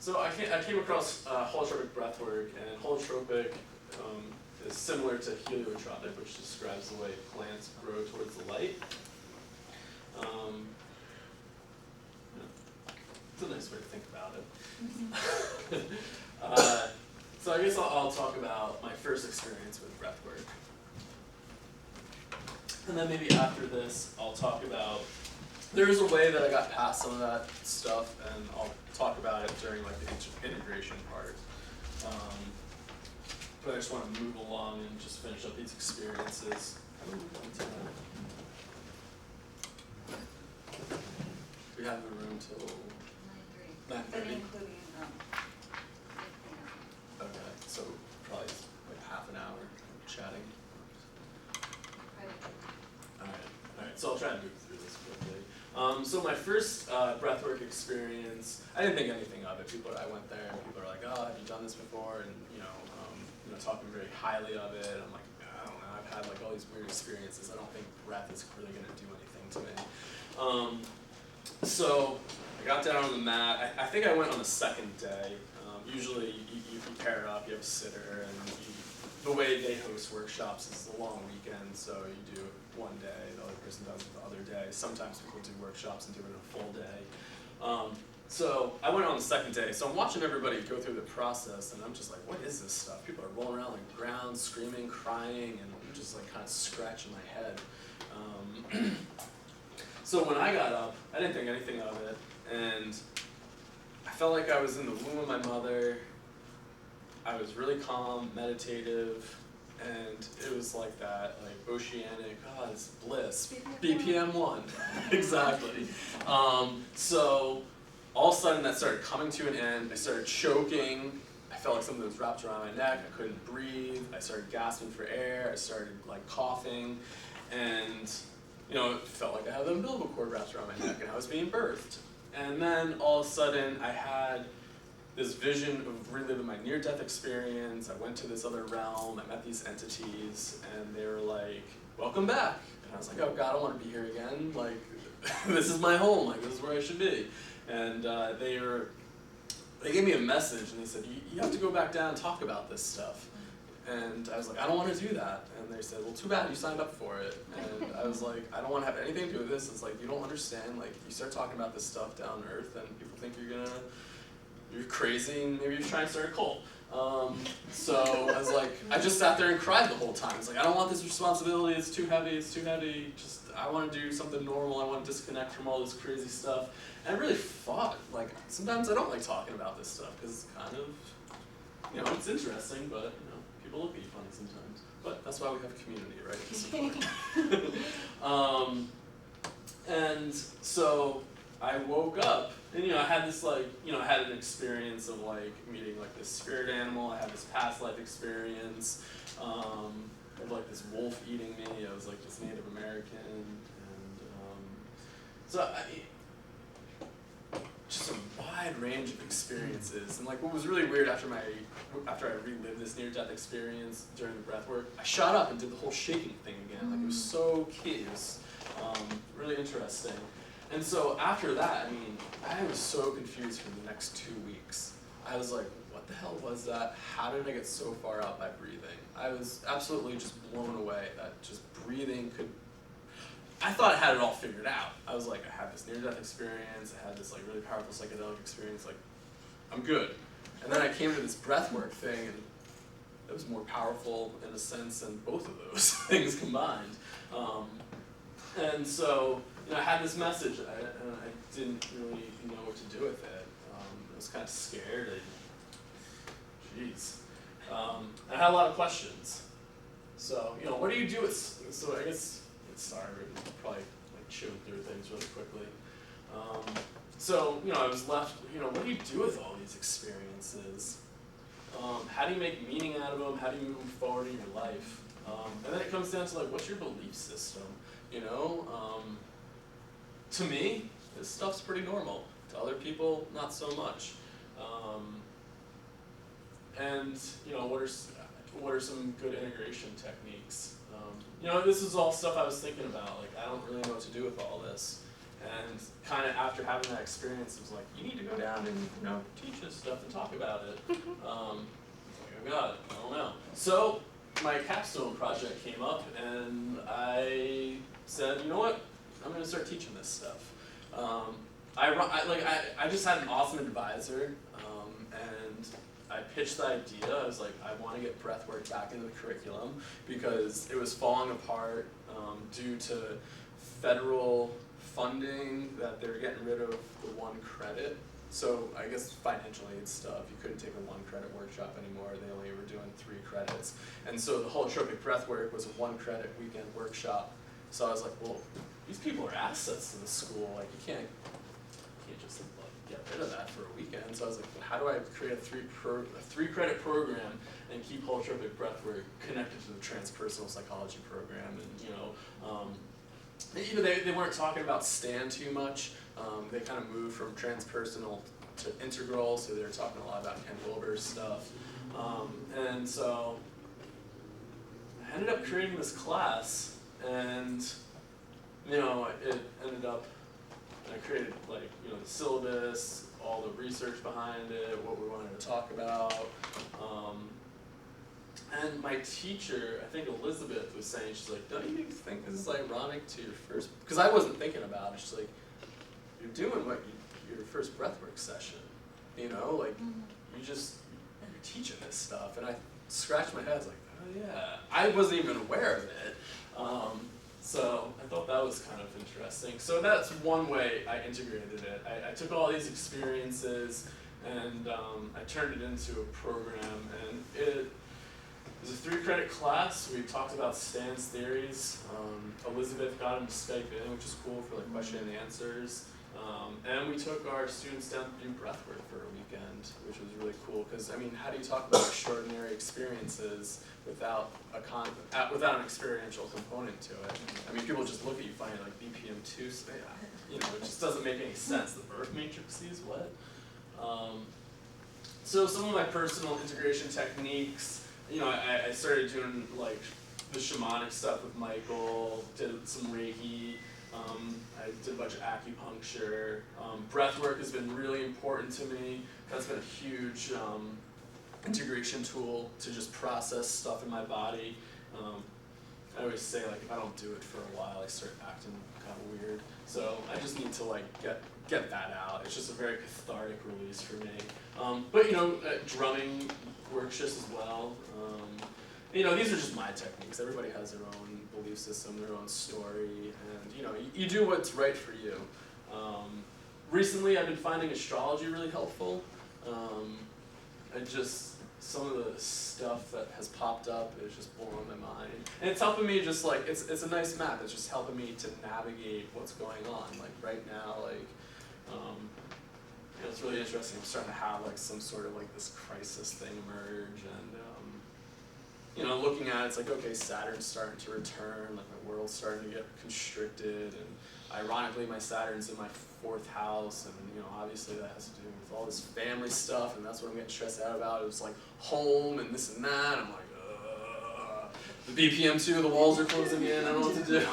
So I came across holotropic breathwork, and holotropic is similar to heliotropic, which describes the way plants grow towards the light. It's a nice way to think about it. So I guess I'll talk about my first experience with breathwork. And then maybe after this, I'll talk about, there is a way that I got past some of that stuff, and I'll talk about it during like the integration part. But I just want to move along and just finish up these experiences. We have the room till 9:30. But including, Okay, so probably like half an hour chatting. Alright, so I'll try and move through this quickly. So my first breathwork experience, I didn't think anything of it. I went there and people are like, oh, have you done this before? And talking very highly of it. I'm like, I don't know, I've had like all these weird experiences. I don't think breath is really gonna do anything to me. So I got down on the mat. I think I went on the second day. Usually you pair up, you have a sitter, and the way they host workshops is a long weekend, so you do it one day, the other person does it the other day. Sometimes people do workshops and do it in a full day. So I went on the second day, so I'm watching everybody go through the process, and I'm just like, what is this stuff? People are rolling around like ground, screaming, crying, and I'm just like kind of scratching my head. So when I got up, I didn't think anything of it, and I felt like I was in the womb of my mother. I was really calm, meditative, and it was like that, like oceanic, it's bliss. BPM 1, exactly. So all of a sudden that started coming to an end. I started choking. I felt like something was wrapped around my neck. I couldn't breathe. I started gasping for air. I started like coughing, and it felt like I had the umbilical cord wrapped around my neck, and I was being birthed. And then all of a sudden I had this vision of reliving my near-death experience. I went to this other realm. I met these entities, and they were like, "Welcome back." And I was like, "Oh God, I want to be here again. Like, this is my home. Like, this is where I should be." And they gave me a message, and they said, you have to go back down and talk about this stuff. And I was like, I don't want to do that. And they said, well, too bad, you signed up for it. And I was like, I don't want to have anything to do with this. It's like, you don't understand. Like, you start talking about this stuff down on Earth, and people think you're gonna, you're crazy and maybe you're trying to start a cult. So I was like, I just sat there and cried the whole time. It's like, I don't want this responsibility, it's too heavy, just, I want to do something normal, I want to disconnect from all this crazy stuff. And I really fought, like, sometimes I don't like talking about this stuff, because it's kind of, you know, it's interesting, but, you know, people look at you funny sometimes. But that's why we have a community, right, to support. And so I woke up, and, you know, I had this, like, you know, I had an experience of, like, meeting, like, this spirit animal. I had this past life experience of, like, this wolf eating me. I was, like, this Native American, and so just a wide range of experiences. And, like, what was really weird after I relived this near-death experience during the breath work, I shot up and did the whole shaking thing again. Like, it was so key. It was really interesting. And so after that, I mean, I was so confused for the next 2 weeks. I was like, what the hell was that? How did I get so far out by breathing? I was absolutely just blown away that just breathing could, I thought I had it all figured out. I was like, I had this near-death experience, I had this like really powerful psychedelic experience, like, I'm good. And then I came to this breathwork thing, and it was more powerful in a sense than both of those things combined. And so, you know, I had this message, and I didn't really know what to do with it. I was kind of scared. I had a lot of questions. So, you know, what do you do with, so I guess, sorry, we'll probably like chew through things really quickly. So, you know, I was left, you know, what do you do with all these experiences? How do you make meaning out of them? How do you move them forward in your life? And then it comes down to like, what's your belief system? You know, to me, this stuff's pretty normal. To other people, not so much. And you know, what are some good integration techniques? You know, this is all stuff I was thinking about. Like, I don't really know what to do with all this. And kind of after having that experience, it was like, you need to go down and, you know, teach this stuff and talk about it. Like, oh God, I don't know. So my capstone project came up, and I said, you know what? I'm going to start teaching this stuff. I just had an awesome advisor, and I pitched the idea. I was like, I want to get breathwork back into the curriculum because it was falling apart due to federal funding that they were getting rid of the 1 credit. So I guess financial aid stuff, you couldn't take a 1 credit workshop anymore. They only were doing 3 credits. And so the Holotropic Breathwork was a 1 credit weekend workshop. So I was like, well, these people are assets to the school. Like, you can't just like get rid of that for a weekend. So I was like, well, how do I create a 3 credit program and keep Holotropic Breathwork connected to the transpersonal psychology program? And they weren't talking about stand too much. They kind of moved from transpersonal to integral, so they were talking a lot about Ken Wilber's stuff. And so I ended up creating this class, and you know, it ended up, I created like, you know, the syllabus, all the research behind it, what we wanted to talk about. And my teacher, I think Elizabeth, was saying, she's like, don't you think this is ironic to your first, because I wasn't thinking about it, she's like, you're doing your first breathwork session, you know, like, you're teaching this stuff. And I scratched my head, I was like, oh yeah, I wasn't even aware of it. So I thought that was kind of interesting. So that's one way I integrated it. I took all these experiences, and I turned it into a program, and it was a 3 credit class. We talked about Stan's theories. Elizabeth got him to Skype in, which is cool for like question and answers. And we took our students down to do breathwork for a weekend, which was really cool. Because I mean, how do you talk about extraordinary experiences without without an experiential component to it? I mean, people just look at you funny, like BPM2, you know, it just doesn't make any sense. The birth matrices, what? So some of my personal integration techniques, you know, I started doing like the shamanic stuff with Michael, did some Reiki, I did a bunch of acupuncture. Breathwork has been really important to me. That's been a huge integration tool to just process stuff in my body. I always say, like, if I don't do it for a while, I start acting kind of weird. So I just need to like get get that out. It's just a very cathartic release for me. But you know, drumming works just as well. You know, these are just my techniques. Everybody has their own belief system, their own story, and you know, you do what's right for you. Recently, I've been finding astrology really helpful. Some of the stuff that has popped up is just blowing my mind. And it's helping me just like, it's a nice map. It's just helping me to navigate what's going on. Like right now, like, you know, it's really interesting. I'm starting to have like some sort of like this crisis thing emerge, and you know, looking at it, it's like, okay, Saturn's starting to return, like my world's starting to get constricted, and ironically my Saturn's in my 4th house, and you know, obviously that has to do with all this family stuff, and that's what I'm getting stressed out about. It was like home and this and that. I'm like, the BPM2, the walls are closing in, I don't know what to do.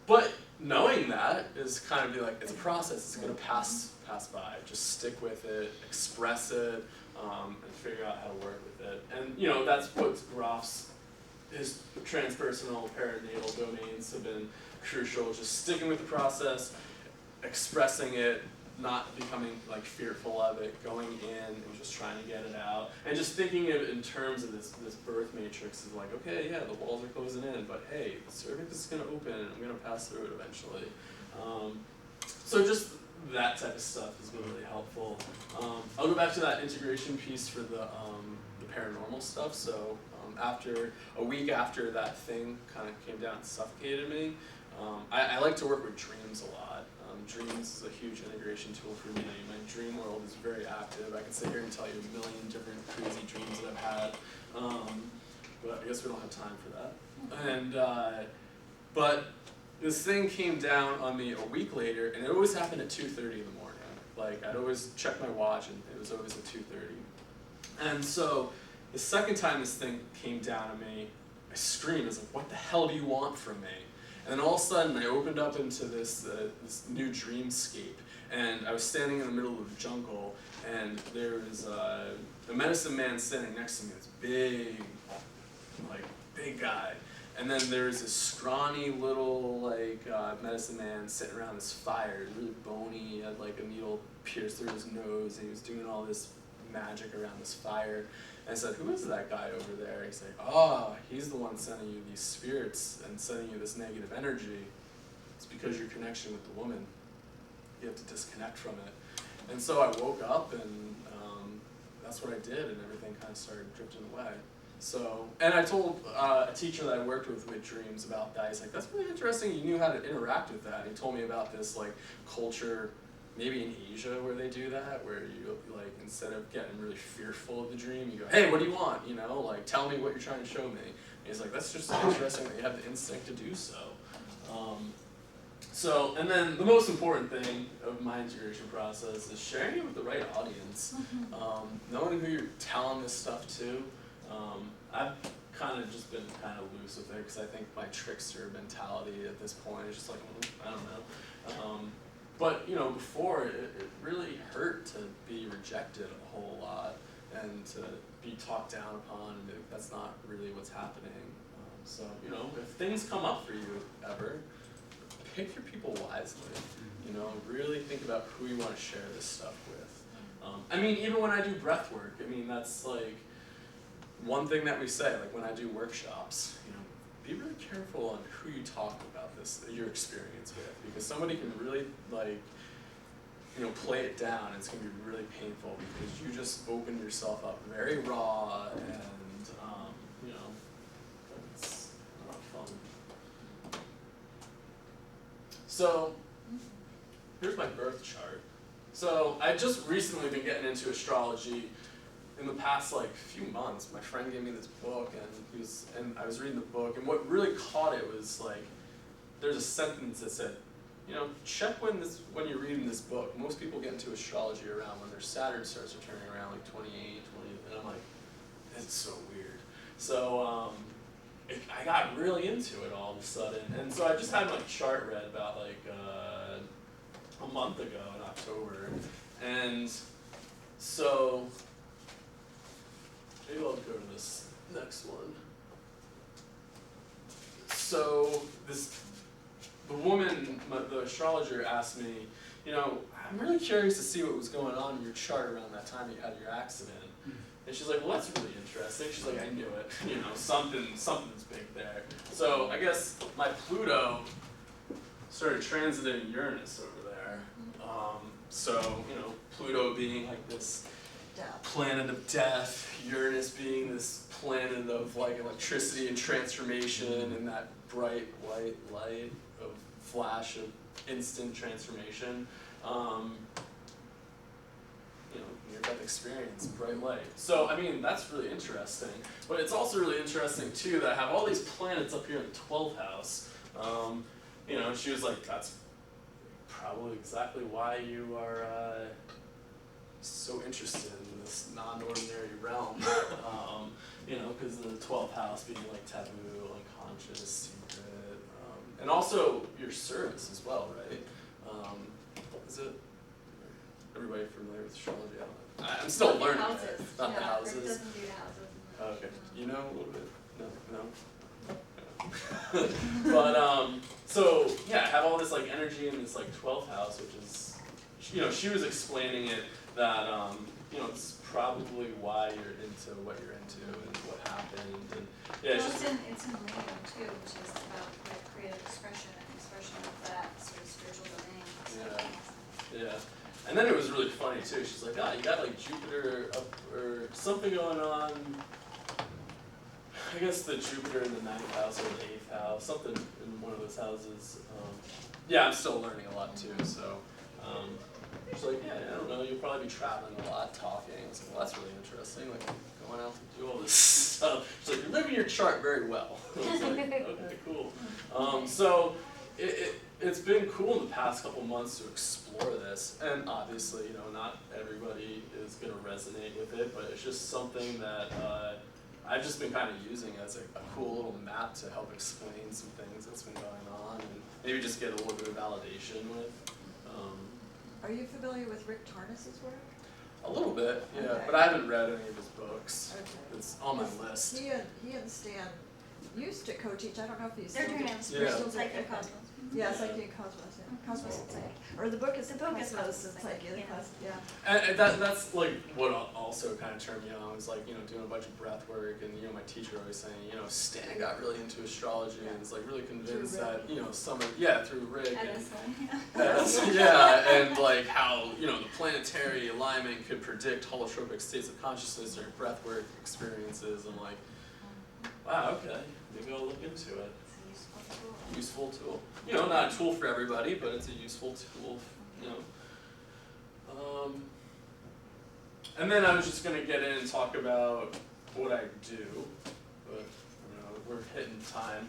But knowing that is kind of be like, it's a process, it's gonna pass by. Just stick with it, express it, and figure out how to work with it. And you know, that's what Groff's, his transpersonal perinatal domains have been crucial. Just sticking with the process, expressing it, not becoming like fearful of it, going in and just trying to get it out, and just thinking of it in terms of this birth matrix is like, okay, yeah, the walls are closing in, but hey, the cervix is going to open and I'm going to pass through it eventually. So just that type of stuff has been really helpful. I'll go back to that integration piece for the paranormal stuff. So after a week after that thing kind of came down and suffocated me, I like to work with dreams a lot. Dreams is a huge integration tool for me. My dream world is very active. I can sit here and tell you a million different crazy dreams that I've had, but I guess we don't have time for that. And but this thing came down on me a week later, and it always happened at 2:30 in the morning. Like I'd always check my watch, and it was always at 2:30. And so the second time this thing came down on me, I screamed. I was like, "What the hell do you want from me?" And then all of a sudden, I opened up into this new dreamscape, and I was standing in the middle of the jungle, and there was a medicine man standing next to me. This big guy, and then there was this scrawny little medicine man sitting around this fire, really bony. He had like a needle pierced through his nose, and he was doing all this magic around this fire. And I said, "Who is that guy over there?" He's like, "Oh, he's the one sending you these spirits and sending you this negative energy. It's because your connection with the woman. You have to disconnect from it." And so I woke up, and that's what I did, and everything kind of started drifting away. So, and I told a teacher that I worked with dreams about that. He's like, "That's really interesting. You knew how to interact with that." And he told me about this like culture, maybe in Asia, where they do that, where you like, instead of getting really fearful of the dream, you go, "Hey, what do you want? You know, like tell me what you're trying to show me." And he's like, "That's just interesting that you have the instinct to do so." And then the most important thing of my integration process is sharing it with the right audience, knowing who you're telling this stuff to. I've kind of just been kind of loose with it because I think my trickster mentality at this point is just like, I don't know. But you know, before it really hurt to be rejected a whole lot and to be talked down upon, and that's not really what's happening. So you know, if things come up for you ever, pick your people wisely. You know, really think about who you want to share this stuff with. I mean, even when I do breath work, I mean that's like one thing that we say, like when I do workshops, you know, be really careful on who you talk about your experience with, because somebody can really like, you know, play it down. It's gonna be really painful because you just open yourself up very raw, and you know, it's not fun. So here's my birth chart. So I've just recently been getting into astrology. In the past like few months, my friend gave me this book, and I was reading the book, and what really caught it was like, there's a sentence that said, you know, check when you're reading this book. Most people get into astrology around when their Saturn starts returning around like 28, 20, and I'm like, that's so weird. So I got really into it all of a sudden, and so I just had my chart read about like a month ago in October, and so maybe I'll go to this next one. So the woman, the astrologer, asked me, you know, I'm really curious to see what was going on in your chart around that time you had your accident. And she's like, well, that's really interesting. She's like, I knew it. You know, something's big there. So I guess my Pluto started transiting Uranus over there. So, you know, Pluto being like this Death. planet of death, Uranus being this planet of like electricity and transformation and that bright white light of flash of instant transformation. You know, near-death experience, bright light. So, I mean, that's really interesting. But it's also really interesting, too, that I have all these planets up here in the 12th house. You know, she was like, that's probably exactly why you are so interested in this non-ordinary realm. You know, because the 12th house being like taboo, unconscious, secret, and also your service as well, right? Is it? Everybody familiar with astrology? I don't know. I'm still learning. Houses. Not the Yeah, houses. Rick doesn't do the houses. Oh, okay. You know a little bit? No. But so yeah, I have all this like energy in this like 12th house, which is, you know, she was explaining it that you know, it's probably why you're into what you're into and what happened, and yeah, Well, it's just it's in Leo too, which is about like creative expression and expression of that sort of spiritual domain. So Yeah. that makes sense. yeah. And then it was really funny too. She's like, you got like Jupiter up or something going on. I guess the Jupiter in the 9th house or the 8th house, something in one of those houses. Yeah, I'm still learning a lot too. So she's like, yeah, I don't know, you'll probably be traveling a lot, talking. I was like, well, that's really interesting. Like going out to do all this stuff. She's like, you're living your chart very well. I was like, okay, cool. So it's been cool in the past couple months to explore this, and obviously, you know, not everybody is going to resonate with it, but it's just something that I've just been kind of using as a cool little map to help explain some things that's been going on, and maybe just get a little bit of validation with. Are you familiar with Rick Tarnas's work? A little bit, yeah, Okay. but I haven't read any of his books. Okay. It's on my list. He and Stan used to co-teach. I don't know if he's They're still doing doing- it. Yeah. Spiritual Psyche and Cosmos. Yeah, Psyche and Cosmos, yeah. Cosmos and Psyche. Or the book is The book is Cosmos Cosmos and Psyche, and and Psyche, yeah. And that's like what also kind of turned me on, was like, you know, doing a bunch of breath work, and, you know, my teacher always saying, you know, Stan got really into astrology and is like really convinced Through that, you know, through Rick. And, Edison, yeah. yeah, and like how, you know, the planetary alignment could predict holotropic states of consciousness during breathwork experiences. I'm like, wow, okay, maybe I'll look into it. It's a useful tool. Useful tool. You know, not a tool for everybody, but it's a useful tool, you know. And then I was just gonna get in and talk about what I do, but you know, we're hitting time.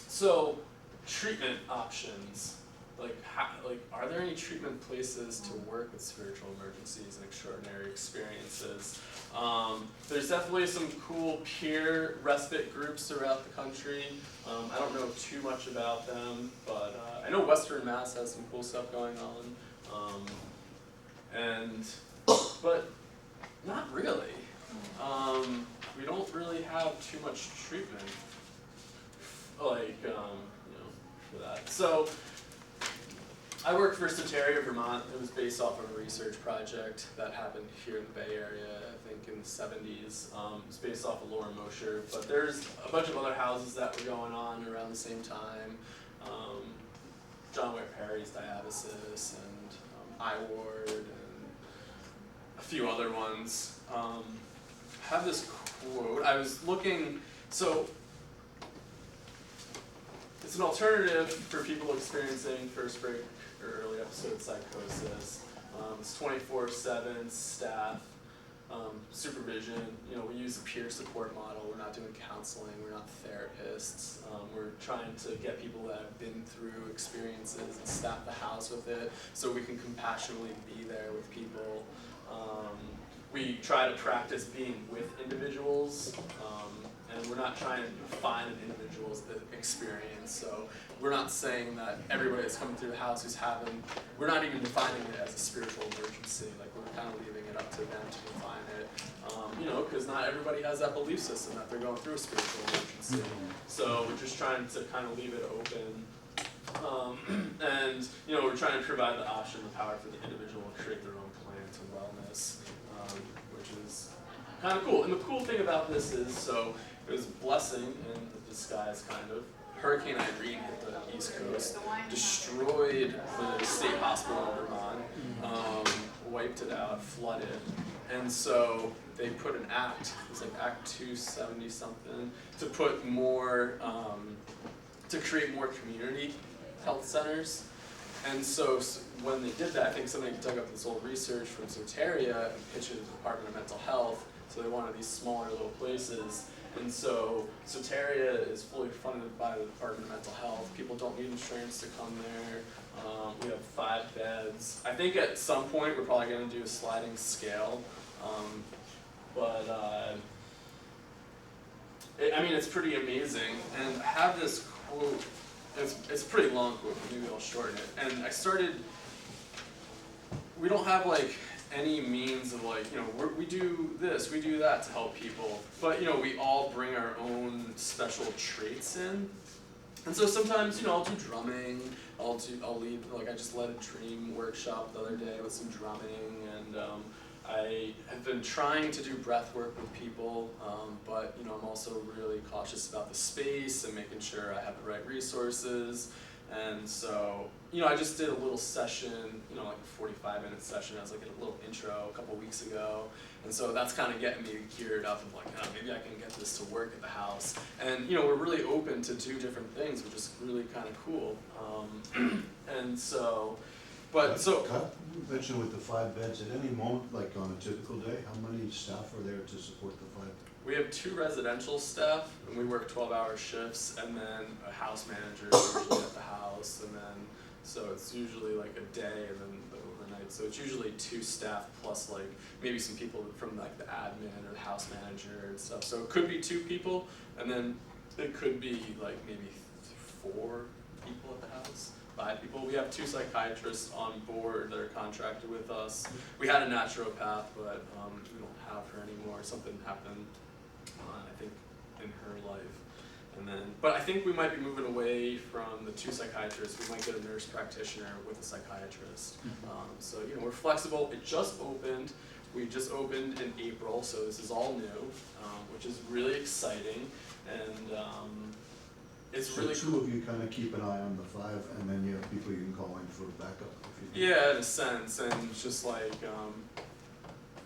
So treatment options. Like, are there any treatment places to work with spiritual emergencies and extraordinary experiences? There's definitely some cool peer respite groups throughout the country. I don't know too much about them, but I know Western Mass has some cool stuff going on. But not really. We don't really have too much treatment, like, you know, for that. So, I worked for Soteria Vermont. It was based off of a research project that happened here in the Bay Area, I think in the 70s. It was based off of Laura Mosher, but there's a bunch of other houses that were going on around the same time. John Ware Perry's Diabasis and I Ward and a few other ones. I have this quote. I was looking, so it's an alternative for people experiencing first break or early episode psychosis. It's 24/7 staff, supervision. You know, we use a peer support model. We're not doing counseling. We're not therapists. We're trying to get people that have been through experiences and staff the house with it, so we can compassionately be there with people. We try to practice being with individuals, and we're not trying to define an individual's experience. So we're not saying that everybody that's coming through the house who's having, we're not even defining it as a spiritual emergency. Like, we're kind of leaving it up to them to define it. you know, because not everybody has that belief system that they're going through a spiritual emergency. So we're just trying to kind of leave it open. And, you know, we're trying to provide the option, the power for the individual to create their own plan to wellness, which is kind of cool. And the cool thing about this is, so it was a blessing in disguise, kind of. Hurricane Irene hit the East Coast, destroyed the state hospital in Vermont, wiped it out, flooded. And so they put an act, it was like Act 270 something, to put more, to create more community health centers. And so when they did that, I think somebody dug up this old research from Soteria and pitched it to the Department of Mental Health. So they wanted these smaller little places. And so Soteria is fully funded by the Department of Mental Health. People don't need insurance to come there. We have 5 beds. I think at some point we're probably going to do a sliding scale. I mean, it's pretty amazing. And I have this quote. It's a pretty long quote, but maybe I'll shorten it. And I started, we don't have like any means of like, you know, we do this, we do that to help people. But, you know, we all bring our own special traits in. And so sometimes, you know, I'll do drumming, I'll lead, like I just led a dream workshop the other day with some drumming, and I have been trying to do breath work with people, but, you know, I'm also really cautious about the space and making sure I have the right resources. And so, you know, I just did a little session, you know, like a 45-minute session as like a little intro a couple weeks ago. And so that's kind of getting me geared up of like, oh, maybe I can get this to work at the house. And, you know, we're really open to do different things, which is really kind of cool. And so, but so. Cut, you mentioned with the 5 beds, at any moment, like on a typical day, how many staff are there to support the 5? We have 2 residential staff, and we work 12-hour shifts, and then a house manager is usually at the house, and then, so it's usually like a day and then the overnight. So it's usually 2 staff plus like maybe some people from like the admin or the house manager and stuff. So it could be 2 people, and then it could be like maybe 4 people at the house. 5 people. We have 2 psychiatrists on board that are contracted with us. We had a naturopath, but we don't have her anymore. Something happened, I think, in her life. And then, but I think we might be moving away from the 2 psychiatrists. We might get a nurse practitioner with a psychiatrist. So, you know, we're flexible. It just opened. We just opened in April, so this is all new, which is really exciting. And it's So really 2 of you kind of keep an eye on the 5, and then you have people you can call in for backup if you need. Yeah, in a sense, and it's just like,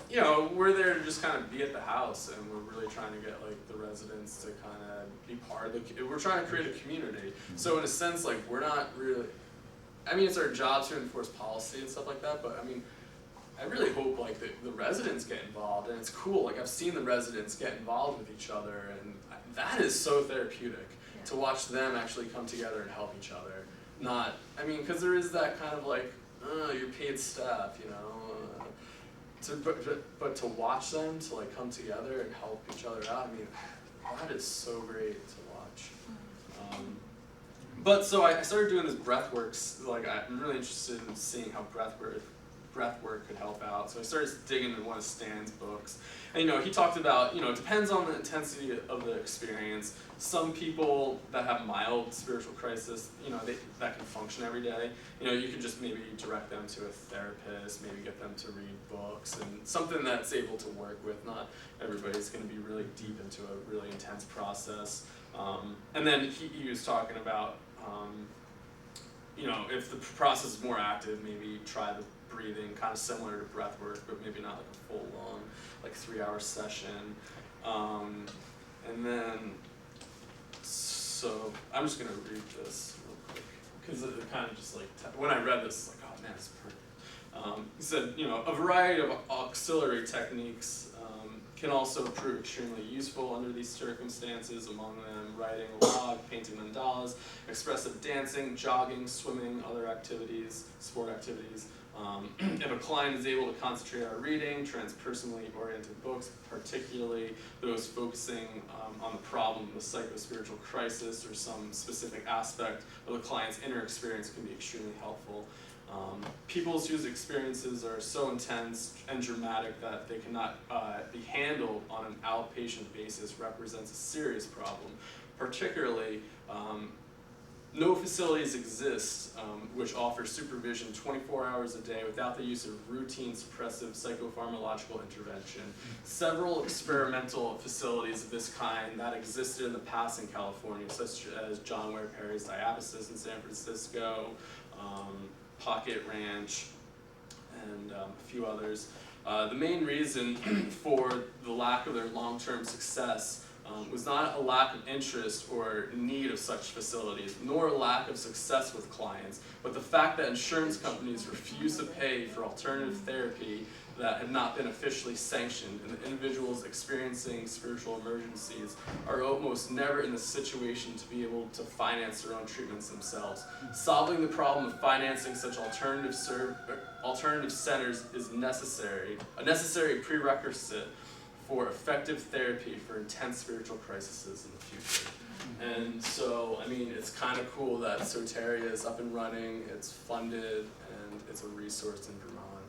you know, we're there to just kind of be at the house, and we're really trying to get like the residents to kind of be part of the, we're trying to create a community. So in a sense, like we're not really, I mean, it's our job to enforce policy and stuff like that, but I mean, I really hope like the residents get involved, and it's cool, like I've seen the residents get involved with each other, and that is so therapeutic. To watch them actually come together and help each other. Not, I mean, because there is that kind of like, you're paid staff, you know. But to watch them to like come together and help each other out, I mean, that is so great to watch. But so I started doing this breath works. Like I'm really interested in seeing how breath work could help out. So I started digging into one of Stan's books. And, you know, he talked about, you know, it depends on the intensity of the experience. Some people that have mild spiritual crisis, you know, that can function every day. You know, you can just maybe direct them to a therapist, maybe get them to read books, and something that's able to work with. Not everybody's going to be really deep into a really intense process. And then he was talking about, you know, if the process is more active, maybe try the breathing, kind of similar to breath work, but maybe not like a full long, like 3-hour session. And then, so I'm just gonna read this real quick, because it kind of just like, when I read this, like, oh man, it's perfect. He said, you know, a variety of auxiliary techniques can also prove extremely useful under these circumstances, among them writing a log, painting mandalas, expressive dancing, jogging, swimming, other activities, sport activities. If a client is able to concentrate on reading transpersonally oriented books, particularly those focusing on the problem, the psycho-spiritual crisis, or some specific aspect of the client's inner experience, can be extremely helpful. People whose experiences are so intense and dramatic that they cannot be handled on an outpatient basis represents a serious problem. Particularly, no facilities exist which offer supervision 24 hours a day without the use of routine suppressive psychopharmacological intervention. Several experimental facilities of this kind that existed in the past in California, such as John Ware Perry's Diabasis in San Francisco, Pocket Ranch, and a few others. The main reason for the lack of their long-term success was not a lack of interest or need of such facilities, nor a lack of success with clients, but the fact that insurance companies refuse to pay for alternative therapy that had not been officially sanctioned, and the individuals experiencing spiritual emergencies are almost never in the situation to be able to finance their own treatments themselves. Solving the problem of financing such alternative centers is a necessary prerequisite for effective therapy for intense spiritual crises in the future. And so, I mean, it's kind of cool that Soteria is up and running, it's funded, and it's a resource in Vermont.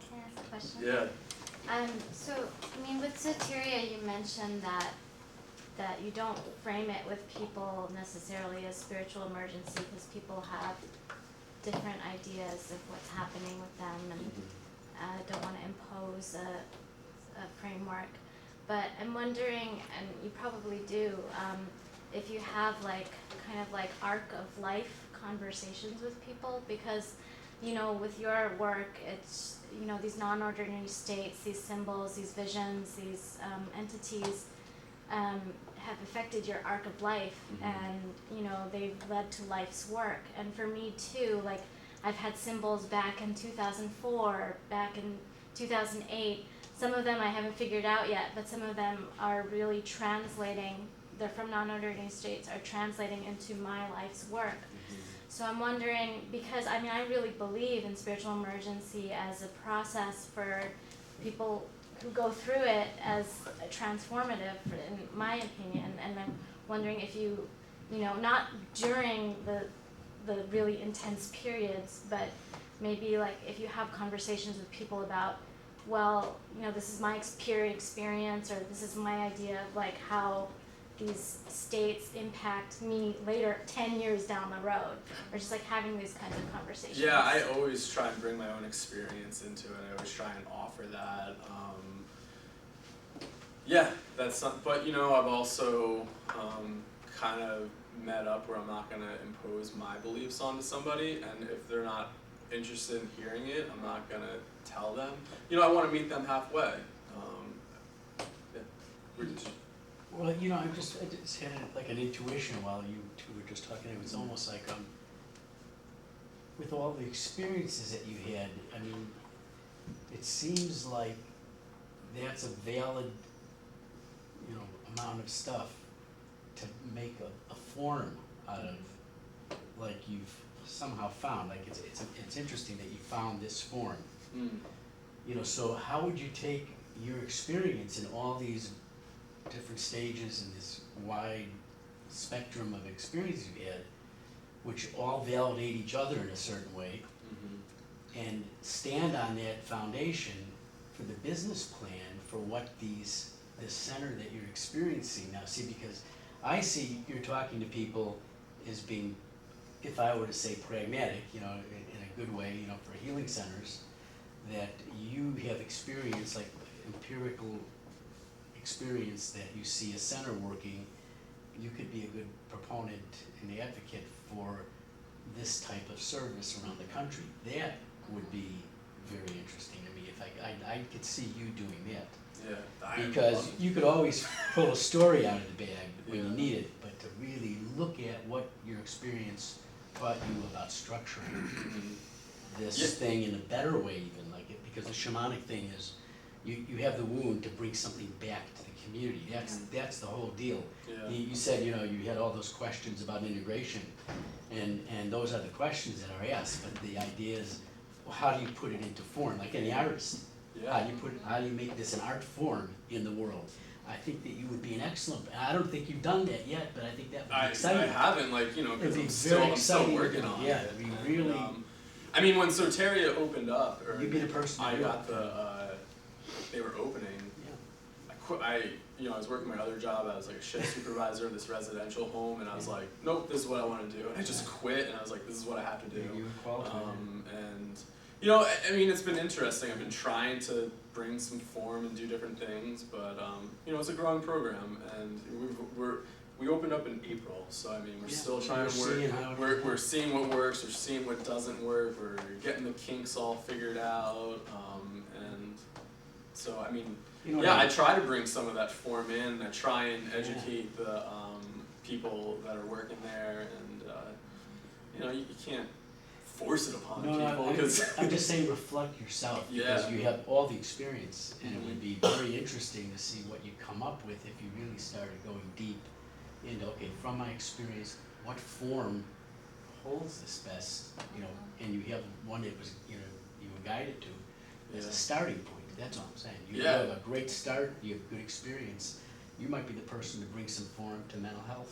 Can I ask a question? Yeah. So, I mean, with Soteria, you mentioned that you don't frame it with people necessarily as spiritual emergency because people have different ideas of what's happening with them and don't want to impose a framework. But I'm wondering, and you probably do, if you have kind of arc of life conversations with people, because with your work, it's these non-ordinary states, these symbols, these visions, these entities have affected your arc of life, and they've led to life's work. And for me too, I've had symbols back in 2004, back in 2008. Some of them I haven't figured out yet, but some of them are really translating. They're from non-ordinary states, are translating into my life's work. So I'm wondering, because I really believe in spiritual emergency as a process for people who go through it as transformative, in my opinion. And I'm wondering if you, not during the really intense periods, but maybe if you have conversations with people about, well, this is my experience, or this is my idea of how these states impact me later, 10 years down the road, or just having these kinds of conversations. Yeah, I always try and bring my own experience into it. I always try and offer that. Yeah, that's something, but I've also kind of met up where I'm not going to impose my beliefs onto somebody, and if they're not interested in hearing it, I'm not going to tell them. I want to meet them halfway. Well, I just had an intuition while you two were just talking. It was almost like, with all the experiences that you had, it seems like that's a valid, amount of stuff to make a form out of, you've somehow found. It's interesting that you found this form. So how would you take your experience in all these different stages and this wide spectrum of experiences you had, which all validate each other in a certain way, and stand on that foundation for the business plan for what this center that you're experiencing now? See, because I see you're talking to people as being, if I were to say pragmatic, in a good way, for healing centers, that you have experience, empirical experience, that you see a center working. You could be a good proponent and advocate for this type of service around the country. That would be very interesting to me. If I could see you doing that. Yeah. Because you could always pull a story out of the bag when you need it, but to really look at what your experience taught you about structuring this thing in a better way, even because the shamanic thing is, you have the wound to bring something back to the community. That's the whole deal. Yeah. You said you had all those questions about integration, and those are the questions that are asked. But the idea is, well, how do you put it into form? Like any artist, Yeah. how do you make this an art form in the world? I think that you would be an excellent, I don't think you've done that yet, but I think that would be I exciting. haven't, like, you know, It'd because be I'm very still exciting. working on Yeah, it. we And, really- I mean, when Soteria opened up, or You'd be the person to I do got it. the, they were opening, Yeah. I quit, I was working my other job, I was like a shift supervisor of this residential home, and I was Yeah. like, nope, this is what I wanna do, and I just quit, and I was like, this is what I have to do. Maybe you would qualify. And, you know, I mean, it's been interesting, I've been trying to bring some form and do different things, but, you know, it's a growing program, and we opened up in April, so I mean, we're Yeah, still so trying we're to work, seeing how it- we're seeing what works, we're seeing what doesn't work, we're getting the kinks all figured out, and so, I mean, You know, yeah, I like- try to bring some of that form in, I try and educate the, people that are working there, and, you know, you can't force it upon No, people, because. I'm just saying reflect yourself, because Yeah. you have all the experience, and it would Mhm. be very interesting to see what you come up with if you really started going deep into, okay, from my experience, what form holds this best, you know, and you have one that was, you know, you were guided to, as Yeah. a starting point, that's all I'm saying. You Yeah. have a great start, you have good experience, you might be the person to bring some form to mental health.